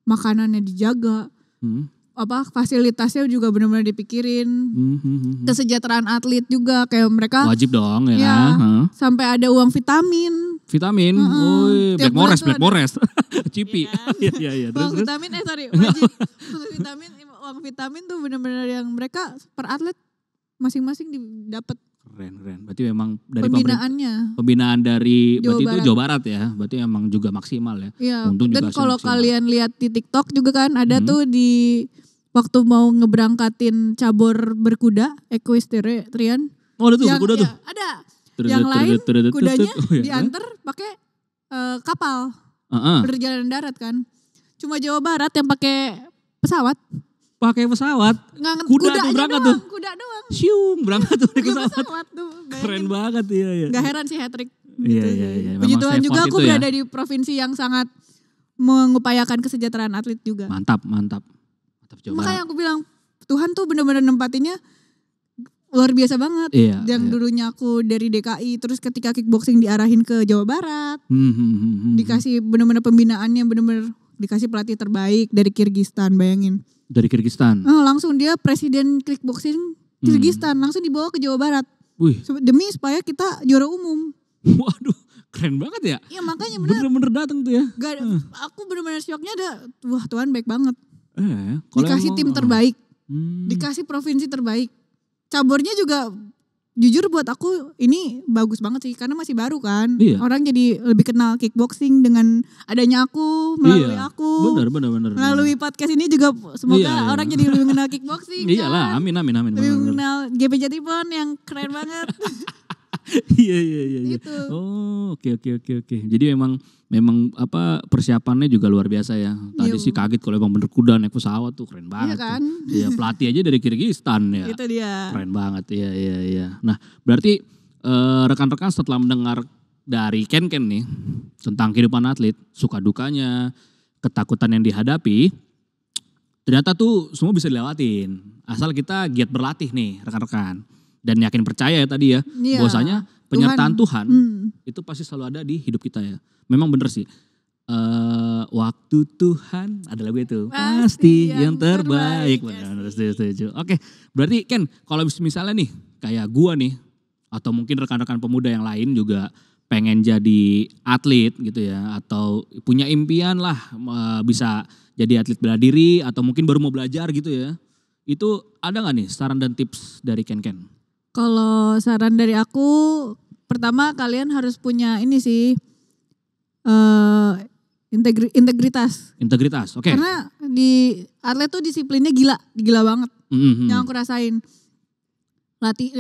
[SPEAKER 2] makanannya dijaga. Fasilitasnya juga benar-benar dipikirin. Kesejahteraan atlet juga kayak mereka
[SPEAKER 1] wajib dong ya.
[SPEAKER 2] Ya sampai ada uang vitamin.
[SPEAKER 1] Black Forest. Cipi. Iya.
[SPEAKER 2] Uang vitamin wajib. Uang vitamin tuh benar-benar yang mereka per atlet masing-masing didapat.
[SPEAKER 1] Keren. Berarti memang dari
[SPEAKER 2] pembinaan
[SPEAKER 1] dari
[SPEAKER 2] Jawa
[SPEAKER 1] berarti
[SPEAKER 2] Barat.
[SPEAKER 1] itu Jawa Barat ya. Berarti emang juga maksimal ya.
[SPEAKER 2] Iya.
[SPEAKER 1] Untung
[SPEAKER 2] Dan
[SPEAKER 1] juga
[SPEAKER 2] kalau
[SPEAKER 1] maksimal.
[SPEAKER 2] kalian lihat di TikTok juga kan ada tuh di waktu mau ngeberangkatin cabur berkuda equestrian.
[SPEAKER 1] Oh ada tuh berkuda tuh.
[SPEAKER 2] Ada. Yang lain kudanya diantar pakai kapal berjalan darat kan. Cuma Jawa Barat yang pakai pesawat.
[SPEAKER 1] Pakai pesawat. Kuda tuh berangkat
[SPEAKER 2] doang,
[SPEAKER 1] tuh.
[SPEAKER 2] Kuda doang.
[SPEAKER 1] Siung berangkat tuh pakai pesawat.
[SPEAKER 2] Tuh,
[SPEAKER 1] Keren banget iya.
[SPEAKER 2] Gak heran sih hat-trick.
[SPEAKER 1] Iya.
[SPEAKER 2] Puji Tuhan juga aku
[SPEAKER 1] ya.
[SPEAKER 2] berada di provinsi yang sangat mengupayakan kesejahteraan atlet juga.
[SPEAKER 1] Mantap. Coba.
[SPEAKER 2] Makanya aku bilang Tuhan tuh benar-benar nempatinnya luar biasa banget. Yang dulunya aku dari DKI terus ketika kickboxing diarahin ke Jawa Barat. Dikasih benar-benar pembinaannya benar-benar dikasih pelatih terbaik dari Kyrgyzstan, bayangin.
[SPEAKER 1] Dari Kyrgyzstan.
[SPEAKER 2] Langsung dia presiden kickboxing Kyrgyzstan langsung dibawa ke Jawa Barat.
[SPEAKER 1] Wih.
[SPEAKER 2] Demi supaya kita juara umum.
[SPEAKER 1] Waduh, keren banget ya.
[SPEAKER 2] Iya makanya bener-bener
[SPEAKER 1] datang tuh ya.
[SPEAKER 2] Aku bener-bener shocknya wah Tuhan baik banget.
[SPEAKER 1] Dikasih
[SPEAKER 2] Dikasih tim terbaik, dikasih provinsi terbaik. Caburnya juga jujur buat aku ini bagus banget sih karena masih baru kan.
[SPEAKER 1] Iya.
[SPEAKER 2] Orang jadi lebih kenal kickboxing dengan adanya aku, melalui aku.
[SPEAKER 1] Bener.
[SPEAKER 2] Melalui podcast ini juga semoga orang jadi lebih mengenal kickboxing.
[SPEAKER 1] Iyalah,
[SPEAKER 2] kan?
[SPEAKER 1] amin.
[SPEAKER 2] Lebih mengenal GP Jatipon yang keren banget.
[SPEAKER 1] Iya iya iya. Iya.
[SPEAKER 2] Gitu.
[SPEAKER 1] Oh oke oke oke oke. Jadi memang apa persiapannya juga luar biasa ya. Tadi
[SPEAKER 2] Iya.
[SPEAKER 1] sih kaget kalau emang bener kuda naik pesawat tuh keren
[SPEAKER 2] Iya
[SPEAKER 1] banget.
[SPEAKER 2] kan?
[SPEAKER 1] Tuh. Iya pelatih aja dari Kirgistan ya.
[SPEAKER 2] Itu dia.
[SPEAKER 1] Keren banget iya iya iya. Nah berarti rekan-rekan setelah mendengar dari Ken nih tentang kehidupan atlet, suka dukanya, ketakutan yang dihadapi, ternyata tuh semua bisa dilewatin. Asal kita giat berlatih nih rekan-rekan. Dan yakin percaya ya tadi ya,
[SPEAKER 2] Iya.
[SPEAKER 1] bahwasanya penyertaan Tuhan
[SPEAKER 2] Hmm.
[SPEAKER 1] itu pasti selalu ada di hidup kita ya. Memang bener sih. Waktu Tuhan ada lagu itu pasti yang terbaik. Benar, setuju. Oke, berarti Ken kalau misalnya nih kayak gua nih atau mungkin rekan-rekan pemuda yang lain juga pengen jadi atlet gitu ya atau punya impian lah bisa jadi atlet bela diri atau mungkin baru mau belajar gitu ya. Itu ada nggak nih saran dan tips dari Ken?
[SPEAKER 2] Kalau saran dari aku, pertama kalian harus punya ini sih integritas.
[SPEAKER 1] Integritas, oke.
[SPEAKER 2] Karena di atlet tuh disiplinnya gila banget. Yang aku rasain.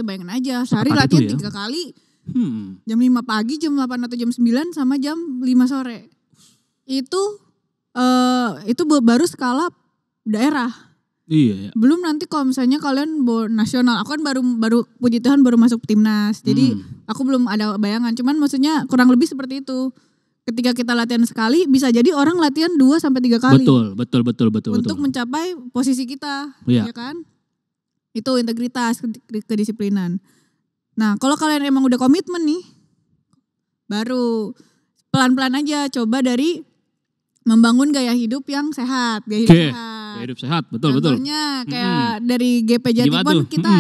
[SPEAKER 2] Bayangin aja, sehari
[SPEAKER 1] Seketat itu
[SPEAKER 2] latihan
[SPEAKER 1] ya?
[SPEAKER 2] 3 kali.
[SPEAKER 1] Hmm.
[SPEAKER 2] Jam 5 pagi, jam 8 atau jam 9 sama jam 5 sore. Itu baru skala daerah.
[SPEAKER 1] Iya ya.
[SPEAKER 2] Belum nanti kalau misalnya kalian nasional. Aku kan baru puji Tuhan baru masuk timnas. Jadi aku belum ada bayangan. Cuman maksudnya kurang lebih seperti itu. Ketika kita latihan sekali, bisa jadi orang latihan 2 sampai 3 kali.
[SPEAKER 1] Betul.
[SPEAKER 2] Untuk mencapai posisi kita,
[SPEAKER 1] Iya.
[SPEAKER 2] ya kan? Itu integritas, kedisiplinan. Nah, kalau kalian emang udah komitmen nih, baru pelan-pelan aja coba dari membangun gaya hidup yang sehat, gaya hidup sehat.
[SPEAKER 1] Gaya hidup sehat, betul.
[SPEAKER 2] Contohnya kayak dari GP
[SPEAKER 1] Gimana
[SPEAKER 2] Jatipon
[SPEAKER 1] tuh?
[SPEAKER 2] kita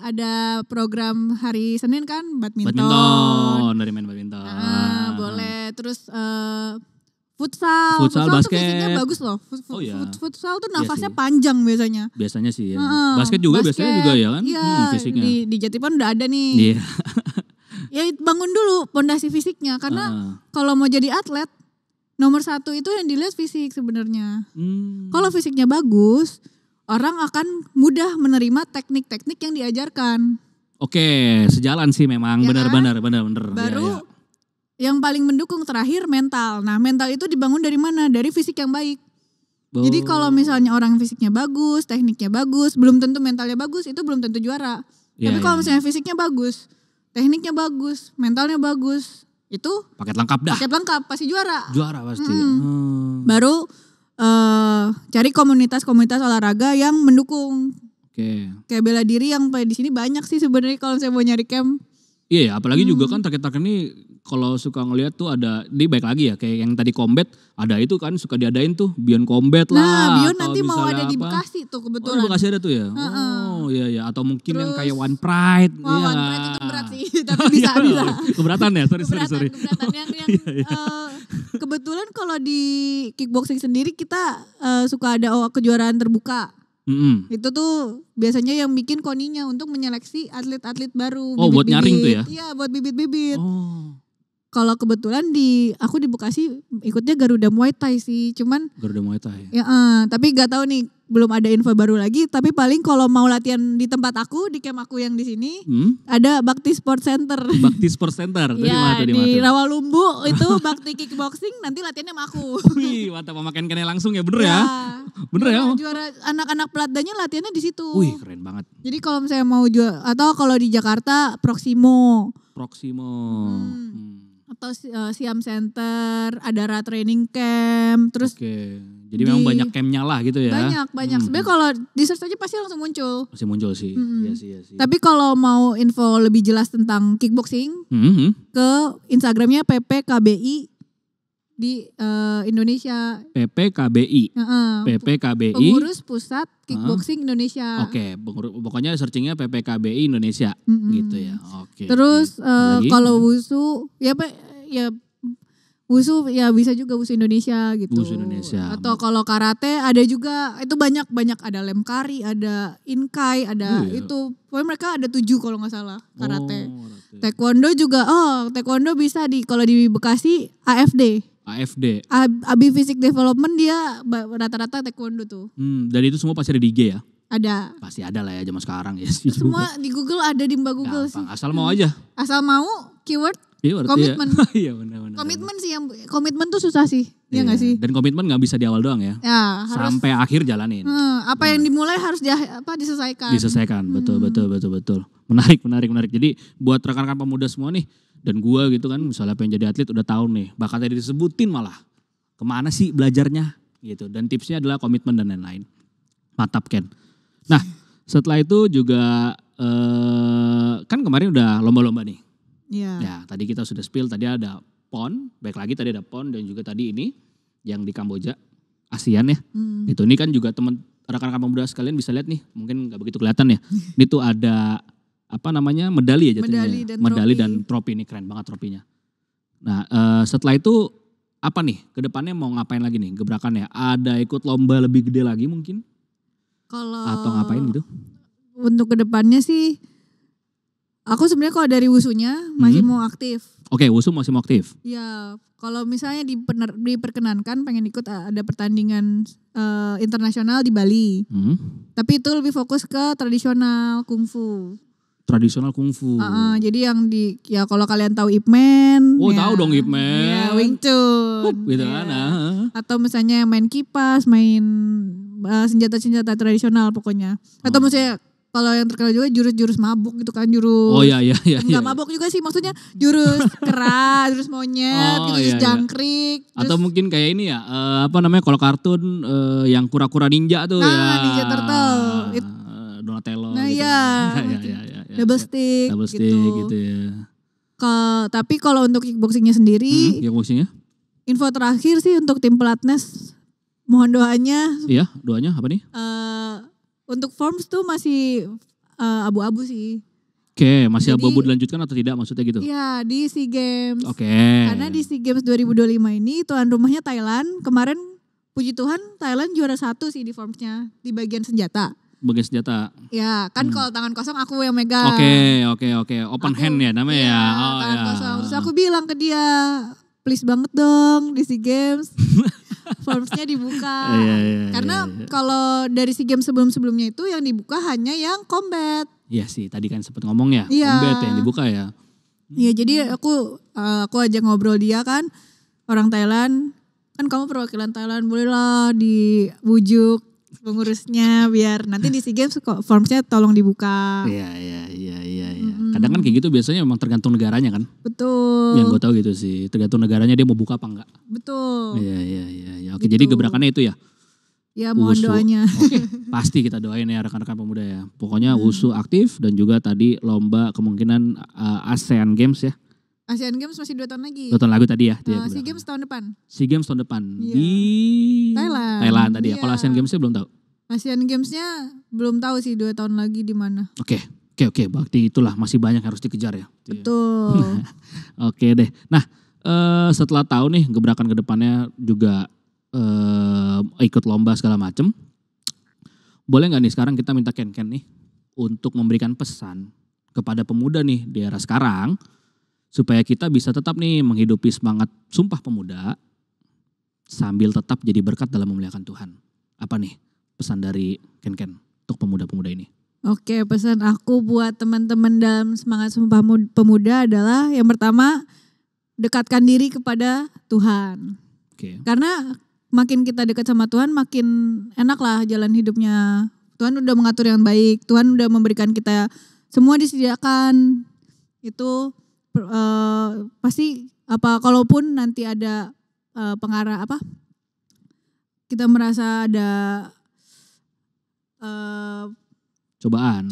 [SPEAKER 2] ada program hari Senin kan badminton.
[SPEAKER 1] Dari main badminton.
[SPEAKER 2] Boleh. Terus futsal
[SPEAKER 1] Futsal,
[SPEAKER 2] tuh
[SPEAKER 1] basket.
[SPEAKER 2] fisiknya bagus loh.
[SPEAKER 1] Oh iya.
[SPEAKER 2] Futsal tuh
[SPEAKER 1] Iya
[SPEAKER 2] nafasnya
[SPEAKER 1] sih.
[SPEAKER 2] panjang biasanya.
[SPEAKER 1] Biasanya sih ya.
[SPEAKER 2] Heeh,
[SPEAKER 1] Basket juga biasanya juga ya kan?
[SPEAKER 2] Iya,
[SPEAKER 1] Fisiknya.
[SPEAKER 2] di Jatipon udah ada nih.
[SPEAKER 1] Iya.
[SPEAKER 2] Ya bangun dulu pondasi fisiknya karena kalau mau jadi atlet nomor 1 itu yang dilihat fisik sebenarnya. Kalau fisiknya bagus, orang akan mudah menerima teknik-teknik yang diajarkan.
[SPEAKER 1] Oke, sejalan sih memang
[SPEAKER 2] Ya
[SPEAKER 1] benar.
[SPEAKER 2] Baru yang paling mendukung terakhir mental. Nah, mental itu dibangun dari mana? Dari fisik yang baik. Jadi kalau misalnya orang fisiknya bagus, tekniknya bagus, belum tentu mentalnya bagus, itu belum tentu juara. Tapi kalau misalnya fisiknya bagus, tekniknya bagus, mentalnya bagus, itu
[SPEAKER 1] paket lengkap dah.
[SPEAKER 2] paket lengkap pasti juara.
[SPEAKER 1] Juara pasti.
[SPEAKER 2] Baru cari komunitas-komunitas olahraga yang mendukung.
[SPEAKER 1] Oke.
[SPEAKER 2] Kayak bela diri yang di sini banyak sih sebenarnya kalau saya mau nyari camp.
[SPEAKER 1] Iya ya, apalagi juga kan target ini kalau suka ngeliat tuh ada, di baik lagi ya kayak yang tadi combat, ada itu kan suka diadain tuh Beyond Combat lah.
[SPEAKER 2] Nah, Beyond
[SPEAKER 1] atau
[SPEAKER 2] nanti mau
[SPEAKER 1] misalnya
[SPEAKER 2] ada di
[SPEAKER 1] apa.
[SPEAKER 2] Bekasi tuh
[SPEAKER 1] Oh
[SPEAKER 2] kebetulan.
[SPEAKER 1] di Bekasi ada tuh ya? Oh iya atau mungkin yang kayak One Pride.
[SPEAKER 2] Wah,
[SPEAKER 1] iya.
[SPEAKER 2] One Pride itu berat sih, tapi bisa.
[SPEAKER 1] Keberatan ya, sorry.
[SPEAKER 2] Keberatan yang kebetulan kalau di kickboxing sendiri kita suka ada kejuaraan terbuka. Itu tuh biasanya yang bikin koninya untuk menyeleksi atlet-atlet baru.
[SPEAKER 1] Oh, buat nyaring tuh ya?
[SPEAKER 2] Iya, buat bibit-bibit.
[SPEAKER 1] Oh.
[SPEAKER 2] Kalau kebetulan aku di Bekasi ikutnya Garuda Muay Thai sih, cuman
[SPEAKER 1] Garuda Muay Thai.
[SPEAKER 2] ya, tapi gak tahu nih, belum ada info baru lagi. Tapi paling kalau mau latihan di tempat aku, di camp aku yang di sini, ada Bakti Sport Center.
[SPEAKER 1] Bakti Sport Center, itu
[SPEAKER 2] Ya,
[SPEAKER 1] di
[SPEAKER 2] di
[SPEAKER 1] mana tuh?
[SPEAKER 2] Rawalumbu itu Bakti Kickboxing, nanti latihannya sama aku.
[SPEAKER 1] Wih, mantap memakan kene langsung ya, bener ya? Bener ya?
[SPEAKER 2] Juara anak-anak pelatdanya latihannya di situ.
[SPEAKER 1] Wih, keren banget.
[SPEAKER 2] Jadi kalau misalnya mau jual, atau kalau di Jakarta Proximo. Atau Siam Center, Adara Training Camp, terus
[SPEAKER 1] Oke, jadi memang banyak campnya lah gitu ya?
[SPEAKER 2] banyak. Sebenarnya kalau di search aja pasti langsung muncul.
[SPEAKER 1] Masih muncul sih, iya sih.
[SPEAKER 2] Tapi kalau mau info lebih jelas tentang kickboxing, ke Instagramnya PPKBI di Indonesia.
[SPEAKER 1] PPKBI. PPKBI.
[SPEAKER 2] Pengurus Pusat Kickboxing Indonesia.
[SPEAKER 1] Oke, pokoknya searchingnya PPKBI Indonesia gitu ya. Oke.
[SPEAKER 2] Terus
[SPEAKER 1] Lagi?
[SPEAKER 2] kalau wusu ya wusu ya bisa juga wusu Indonesia gitu.
[SPEAKER 1] Wusu Indonesia.
[SPEAKER 2] Atau kalau karate ada juga, itu banyak ada lemkari, ada inkai, ada itu. Pokoknya mereka ada 7 kalau nggak salah karate. Taekwondo juga, taekwondo bisa kalau di Bekasi AFD. Abi Physique Development dia rata-rata taekwondo tuh.
[SPEAKER 1] Dan itu semua pasti ada di IG ya?
[SPEAKER 2] Ada.
[SPEAKER 1] Pasti ada lah ya zaman sekarang ya.
[SPEAKER 2] Semua di Google ada di Mbak Google
[SPEAKER 1] gampang,
[SPEAKER 2] sih.
[SPEAKER 1] asal mau aja.
[SPEAKER 2] Asal mau keyword komitmen.
[SPEAKER 1] Iya benar.
[SPEAKER 2] Komitmen sih yang komitmen tuh susah sih. Iya nggak sih?
[SPEAKER 1] Dan komitmen nggak bisa di awal doang ya.
[SPEAKER 2] Ya, harus
[SPEAKER 1] sampai akhir jalanin.
[SPEAKER 2] Apa yang dimulai harus diselesaikan.
[SPEAKER 1] Diselesaikan. Betul. Menarik. Jadi buat rekan-rekan pemuda semua nih dan gua gitu kan misalnya pengen jadi atlet udah tahu nih bakatnya disebutin malah. Kemana sih belajarnya gitu. Dan tipsnya adalah komitmen dan lain-lain. Mantap Ken. Nah setelah itu juga kan kemarin udah lomba-lomba nih.
[SPEAKER 2] Iya.
[SPEAKER 1] Ya tadi kita sudah spill, tadi ada PON, baik lagi tadi ada PON dan juga tadi ini yang di Kamboja, ASEAN ya. Itu ini kan juga teman rekan-rekan pemuda sekalian bisa lihat nih, mungkin nggak begitu kelihatan ya. Ini tuh ada apa namanya medali ya jatuhnya. Medali dan trofi, ini keren banget trofinya. Nah setelah itu apa nih kedepannya mau ngapain lagi nih gebrakannya? Ada ikut lomba lebih gede lagi mungkin? Atau ngapain gitu?
[SPEAKER 2] Untuk kedepannya sih aku sebenarnya kalau dari wusunya masih mau aktif.
[SPEAKER 1] Oke, wusu masih mau aktif.
[SPEAKER 2] Ya, kalau misalnya diperkenankan pengen ikut ada pertandingan internasional di Bali. Tapi itu lebih fokus ke tradisional kungfu.
[SPEAKER 1] Tradisional kungfu.
[SPEAKER 2] Jadi yang kalau kalian tahu Ip Man.
[SPEAKER 1] Oh
[SPEAKER 2] ya,
[SPEAKER 1] tahu dong Ip Man.
[SPEAKER 2] Ya, Wing Chun.
[SPEAKER 1] Gitu
[SPEAKER 2] ya.
[SPEAKER 1] kan.
[SPEAKER 2] Atau misalnya main kipas, main senjata-senjata tradisional pokoknya. Atau misalnya kalau yang terkenal juga jurus-jurus mabuk gitu kan, jurus.
[SPEAKER 1] Oh iya.
[SPEAKER 2] Enggak mabuk juga sih, maksudnya jurus kera, jurus monyet, jurus jangkrik.
[SPEAKER 1] Atau moukin kayak ini ya, apa namanya kalau kartun yang kura-kura ninja tuh ya.
[SPEAKER 2] Ninja Turtle.
[SPEAKER 1] Donatello
[SPEAKER 2] Nah
[SPEAKER 1] gitu.
[SPEAKER 2] iya. Double stick
[SPEAKER 1] gitu ya.
[SPEAKER 2] Tapi kalau untuk kickboxingnya sendiri.
[SPEAKER 1] Kickboxingnya?
[SPEAKER 2] Info terakhir sih untuk tim pelatnas, mohon doanya.
[SPEAKER 1] Iya, doanya apa nih?
[SPEAKER 2] Untuk forms tuh masih abu-abu sih.
[SPEAKER 1] Oke, masih abu-abu dilanjutkan atau tidak maksudnya gitu?
[SPEAKER 2] Iya, di SEA Games.
[SPEAKER 1] Oke.
[SPEAKER 2] Karena di SEA Games 2025 ini tuan rumahnya Thailand. Kemarin puji Tuhan Thailand juara 1 sih di formsnya, di bagian senjata.
[SPEAKER 1] Bagian senjata.
[SPEAKER 2] Ya, kan kalau tangan kosong aku yang megang.
[SPEAKER 1] Oke. Open hand ya namanya ya.
[SPEAKER 2] Tangan kosong. Terus aku bilang ke dia, please banget dong di SEA Games. Formsnya dibuka. Karena kalau dari SEA Games sebelum-sebelumnya itu yang dibuka hanya yang combat.
[SPEAKER 1] Iya sih, tadi kan sempat ngomong ya, combat yang dibuka ya.
[SPEAKER 2] Iya, jadi aku ajak ngobrol dia kan, orang Thailand. Kan kamu perwakilan Thailand, bolehlah dibujuk pengurusnya biar nanti di SEA Games formsnya tolong dibuka.
[SPEAKER 1] Iya. Kadang kan kayak gitu biasanya memang tergantung negaranya kan.
[SPEAKER 2] Betul.
[SPEAKER 1] Yang gue tahu gitu sih, tergantung negaranya dia mau buka apa enggak.
[SPEAKER 2] Betul.
[SPEAKER 1] Iya. Oke,
[SPEAKER 2] Gitu.
[SPEAKER 1] jadi gebrakannya itu ya.
[SPEAKER 2] Ya mohon doanya.
[SPEAKER 1] Oke, pasti kita doain ya rekan-rekan pemuda ya. Pokoknya wusu aktif dan juga tadi lomba kemungkinan ASEAN Games ya.
[SPEAKER 2] ASEAN Games masih 2 tahun lagi.
[SPEAKER 1] 2 tahun lagi tadi ya.
[SPEAKER 2] SEA Games tahun depan.
[SPEAKER 1] SEA Games tahun depan di
[SPEAKER 2] Thailand
[SPEAKER 1] tadi ya. Kalau ASEAN Games-nya belum tahu.
[SPEAKER 2] ASEAN Games-nya belum tahu sih 2 tahun lagi di mana.
[SPEAKER 1] Oke. Berarti itulah masih banyak yang harus dikejar ya.
[SPEAKER 2] Betul.
[SPEAKER 1] Oke deh. Nah setelah tahu nih gebrakan kedepannya juga ikut lomba segala macem. Boleh nggak nih sekarang kita minta Ken nih untuk memberikan pesan kepada pemuda nih di era sekarang supaya kita bisa tetap nih menghidupi semangat Sumpah Pemuda sambil tetap jadi berkat dalam memuliakan Tuhan. Apa nih pesan dari Ken untuk pemuda-pemuda ini?
[SPEAKER 2] Oke, pesan aku buat teman-teman dalam semangat Sumpah Pemuda adalah yang pertama, dekatkan diri kepada Tuhan.
[SPEAKER 1] Oke.
[SPEAKER 2] Karena makin kita dekat sama Tuhan, makin enak lah jalan hidupnya. Tuhan udah mengatur yang baik, Tuhan udah memberikan kita semua disediakan. Itu pasti kalaupun nanti ada pengarah kita merasa ada
[SPEAKER 1] cobaan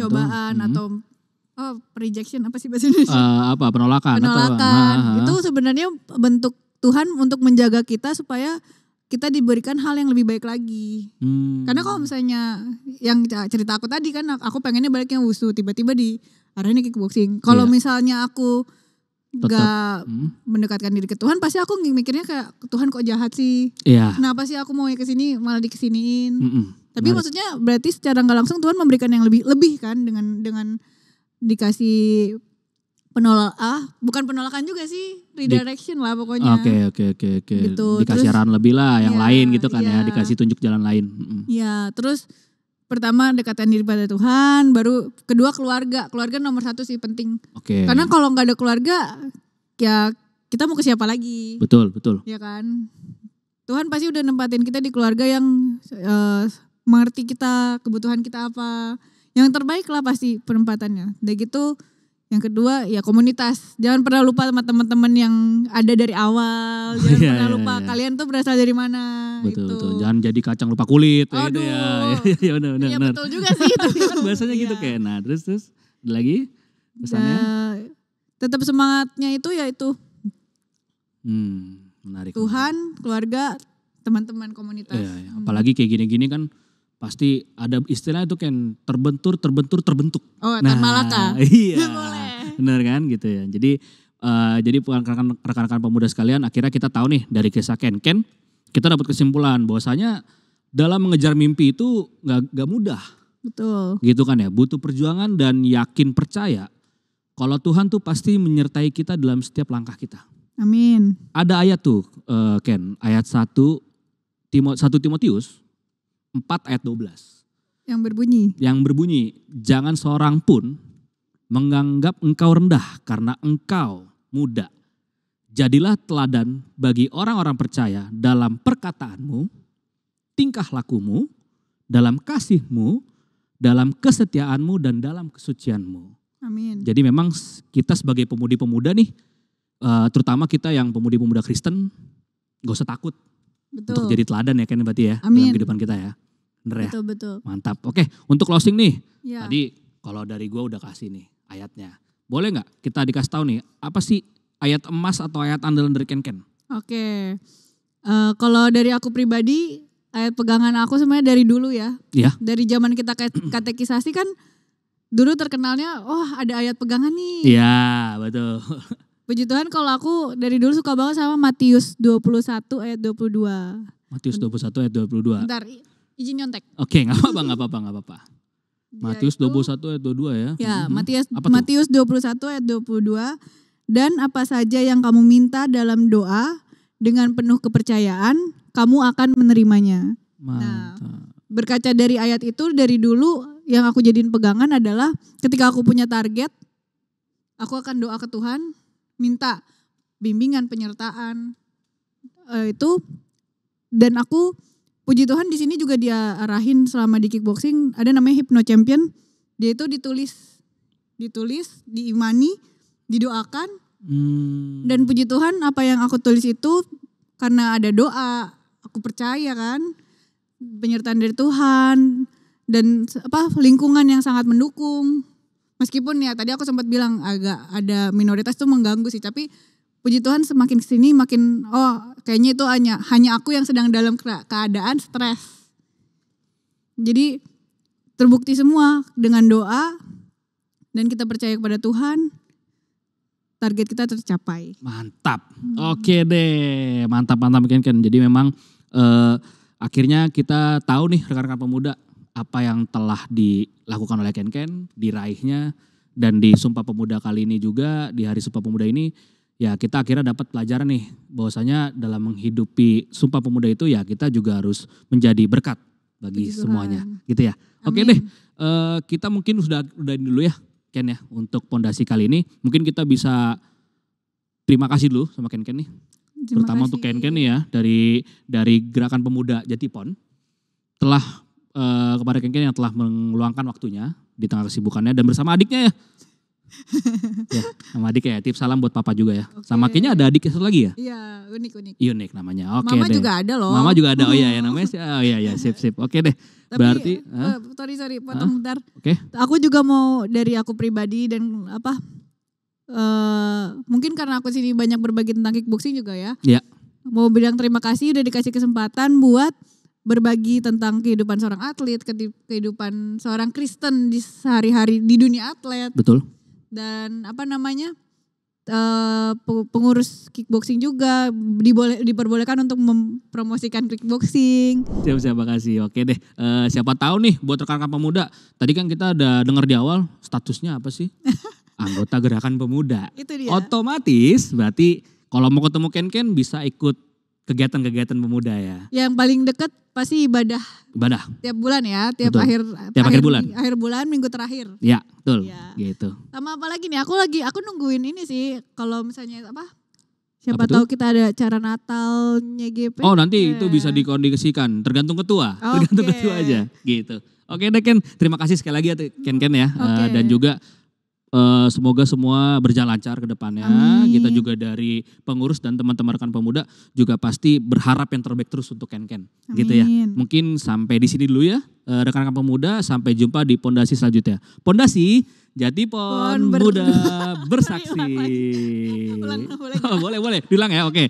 [SPEAKER 2] atau rejection apa sih bahasa Indonesia?
[SPEAKER 1] Penolakan.
[SPEAKER 2] Itu sebenarnya bentuk Tuhan untuk menjaga kita supaya kita diberikan hal yang lebih baik lagi. Karena kalau misalnya yang cerita aku tadi kan aku pengennya baliknya wusu, tiba-tiba di arahnya kickboxing. Kalau misalnya aku gak mendekatkan diri ke Tuhan, pasti aku mikirnya kayak Tuhan kok jahat sih. Kenapa sih aku mau kesini malah dikesiniin. Tapi maksudnya berarti secara nggak langsung Tuhan memberikan yang lebih kan dengan dikasih bukan penolakan juga sih, redirection lah pokoknya.
[SPEAKER 1] Oke.
[SPEAKER 2] Gitu.
[SPEAKER 1] Dikasih arahan lebih lah yang lain gitu kan ya, dikasih tunjuk jalan lain.
[SPEAKER 2] Ya, terus pertama dekatkan diri pada Tuhan, baru kedua keluarga. Keluarga nomor 1 sih penting.
[SPEAKER 1] Oke.
[SPEAKER 2] Karena kalau nggak ada keluarga, ya kita mau ke siapa lagi?
[SPEAKER 1] Betul.
[SPEAKER 2] Ya kan? Tuhan pasti udah nempatin kita di keluarga yang mengerti kita, kebutuhan kita apa. Yang terbaik lah pasti penempatannya. Udah gitu, yang kedua ya komunitas. Jangan pernah lupa sama teman-teman yang ada dari awal. Jangan pernah lupa kalian tuh berasal dari mana.
[SPEAKER 1] Betul. Jangan jadi kacang lupa kulit.
[SPEAKER 2] Aduh.
[SPEAKER 1] Gitu ya. Iya benar.
[SPEAKER 2] Iya betul juga sih itu.
[SPEAKER 1] Kan bahasanya gitu kayak. Nah terus ada lagi pesannya?
[SPEAKER 2] Tetap semangatnya itu ya itu.
[SPEAKER 1] Menarik.
[SPEAKER 2] Tuhan, keluarga, teman-teman komunitas.
[SPEAKER 1] Iya. Apalagi kayak gini-gini kan pasti ada istilah itu kan terbentur.
[SPEAKER 2] Oh, Tan Malaka.
[SPEAKER 1] Iya.
[SPEAKER 2] Boleh.
[SPEAKER 1] Benar kan gitu ya. Jadi rekan-rekan pemuda sekalian, akhirnya kita tahu nih dari kisah Ken, kita dapat kesimpulan bahwasanya dalam mengejar mimpi itu nggak mudah.
[SPEAKER 2] Betul.
[SPEAKER 1] Gitu kan ya, butuh perjuangan dan yakin percaya kalau Tuhan tuh pasti menyertai kita dalam setiap langkah kita.
[SPEAKER 2] Amin.
[SPEAKER 1] Ada ayat tuh Ken, ayat 1 Timotius 4 ayat 12. Yang berbunyi, jangan seorang pun menganggap engkau rendah karena engkau muda. Jadilah teladan bagi orang-orang percaya dalam perkataanmu, tingkah lakumu, dalam kasihmu, dalam kesetiaanmu, dan dalam kesucianmu.
[SPEAKER 2] Amin.
[SPEAKER 1] Jadi memang kita sebagai pemudi-pemuda nih, terutama kita yang pemudi-pemuda Kristen, gak usah takut.
[SPEAKER 2] Betul.
[SPEAKER 1] Untuk jadi teladan ya kan berarti ya.
[SPEAKER 2] Amin.
[SPEAKER 1] Dalam kehidupan kita ya. Bener ya?
[SPEAKER 2] Betul.
[SPEAKER 1] Mantap. Oke, untuk closing nih.
[SPEAKER 2] Ya.
[SPEAKER 1] Tadi kalau dari gue udah kasih nih ayatnya. Boleh gak kita dikasih tahu nih, apa sih ayat emas atau ayat andalan dari Ken?
[SPEAKER 2] Oke. Kalau dari aku pribadi, ayat pegangan aku sebenarnya dari dulu ya.
[SPEAKER 1] Iya.
[SPEAKER 2] Dari zaman kita katekisasi kan, dulu terkenalnya, ada ayat pegangan nih.
[SPEAKER 1] Iya, betul.
[SPEAKER 2] Puji Tuhan kalau aku dari dulu suka banget sama Matius 21 ayat 22.
[SPEAKER 1] Matius 21 ayat 22.
[SPEAKER 2] Bentar, izin nyontek.
[SPEAKER 1] Oke, gak apa-apa. Matius 21 ayat 22 ya.
[SPEAKER 2] Ya,
[SPEAKER 1] Apa
[SPEAKER 2] Matius 21 ayat 22. Dan apa saja yang kamu minta dalam doa, dengan penuh kepercayaan, kamu akan menerimanya.
[SPEAKER 1] Mantap.
[SPEAKER 2] Nah, berkaca dari ayat itu, dari dulu yang aku jadiin pegangan adalah ketika aku punya target, aku akan doa ke Tuhan, minta bimbingan, penyertaan itu. Dan aku puji Tuhan di sini juga dia arahin selama di kickboxing ada namanya Hypno Champion. Dia itu ditulis, diimani, didoakan. Dan puji Tuhan apa yang aku tulis itu karena ada doa, aku percaya kan, penyertaan dari Tuhan dan lingkungan yang sangat mendukung. Meskipun ya tadi aku sempat bilang agak ada minoritas tuh mengganggu sih, tapi puji Tuhan semakin kesini makin kayaknya itu hanya aku yang sedang dalam keadaan stres. Jadi terbukti semua dengan doa dan kita percaya kepada Tuhan, target kita tercapai.
[SPEAKER 1] Mantap. Oke deh, mantap Ken. Jadi memang akhirnya kita tahu nih rekan-rekan pemuda apa yang telah dilakukan oleh Ken, diraihnya, dan di Sumpah Pemuda kali ini juga, di Hari Sumpah Pemuda ini, ya kita akhirnya dapat pelajaran nih, bahwasanya dalam menghidupi Sumpah Pemuda itu ya kita juga harus menjadi berkat bagi semuanya, gitu ya. Oke deh, kita mungkin udah dulu ya Ken ya, untuk pondasi kali ini. Mungkin kita bisa terima kasih dulu sama Ken nih. Terutama untuk Ken nih ya, dari Gerakan Pemuda Jatipon, telah kepada Ken yang telah meluangkan waktunya di tengah kesibukannya dan bersama adiknya ya. Ya, sama adik ya. Tips salam buat papa juga ya. Okay. Sama kayaknya ada adik satu lagi ya?
[SPEAKER 2] Iya, unik.
[SPEAKER 1] Unik namanya. Oke
[SPEAKER 2] Mama
[SPEAKER 1] deh.
[SPEAKER 2] juga ada loh.
[SPEAKER 1] Mama juga ada. Oh iya ya namanya sih. Oh iya sip. Oke deh.
[SPEAKER 2] Tapi,
[SPEAKER 1] berarti
[SPEAKER 2] sorry potong bentar.
[SPEAKER 1] Oke.
[SPEAKER 2] Aku juga mau dari aku pribadi dan mungkin karena aku sini banyak berbagi tentang kickboxing juga ya.
[SPEAKER 1] Iya.
[SPEAKER 2] Mau bilang terima kasih udah dikasih kesempatan buat berbagi tentang kehidupan seorang atlet, kehidupan seorang Kristen di sehari-hari di dunia atlet.
[SPEAKER 1] Betul.
[SPEAKER 2] Dan pengurus kickboxing juga diperbolehkan untuk mempromosikan kickboxing.
[SPEAKER 1] Siap, makasih. Oke deh. Siapa tahu nih buat rekan-rekan pemuda. Tadi kan kita udah dengar di awal statusnya apa sih? Anggota Gerakan Pemuda.
[SPEAKER 2] Itu dia.
[SPEAKER 1] Otomatis berarti kalau mau ketemu Ken bisa ikut kegiatan-kegiatan pemuda ya.
[SPEAKER 2] Yang paling deket pasti ibadah
[SPEAKER 1] Ibadah.
[SPEAKER 2] tiap bulan ya, tiap
[SPEAKER 1] Betul. Akhir bulan.
[SPEAKER 2] Akhir bulan minggu terakhir.
[SPEAKER 1] Ya, betul.
[SPEAKER 2] Iya.
[SPEAKER 1] Gitu.
[SPEAKER 2] Sama apa lagi nih? Aku nungguin ini sih kalau misalnya apa? Siapa
[SPEAKER 1] Apa tuh?
[SPEAKER 2] tahu kita ada acara Natalnya GP.
[SPEAKER 1] Oh, nanti itu bisa dikondisikan, tergantung ketua. Tergantung
[SPEAKER 2] Oke.
[SPEAKER 1] ketua aja gitu. Oke deh Ken, terima kasih sekali lagi ya Ken ya.
[SPEAKER 2] Oke.
[SPEAKER 1] Dan juga semoga semua berjalan lancar ke depannya.
[SPEAKER 2] Amin.
[SPEAKER 1] Kita juga dari pengurus dan teman-teman rekan pemuda juga pasti berharap yang terbaik terus untuk Ken gitu ya.
[SPEAKER 2] Amin.
[SPEAKER 1] Mungkin sampai di sini dulu ya rekan-rekan pemuda, sampai jumpa di pondasi selanjutnya. Pondasi Jatipon Muda Bersaksi.
[SPEAKER 2] Ulang, boleh
[SPEAKER 1] Oh, boleh, diulang ya. Oke.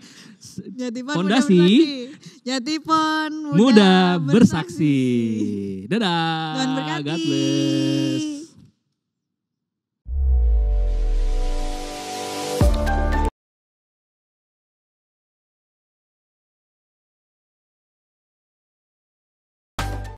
[SPEAKER 2] Jatipon
[SPEAKER 1] Pondasi
[SPEAKER 2] Jatipon
[SPEAKER 1] Muda Bersaksi. Dadah.
[SPEAKER 2] Tuhan berkati.
[SPEAKER 1] God bless.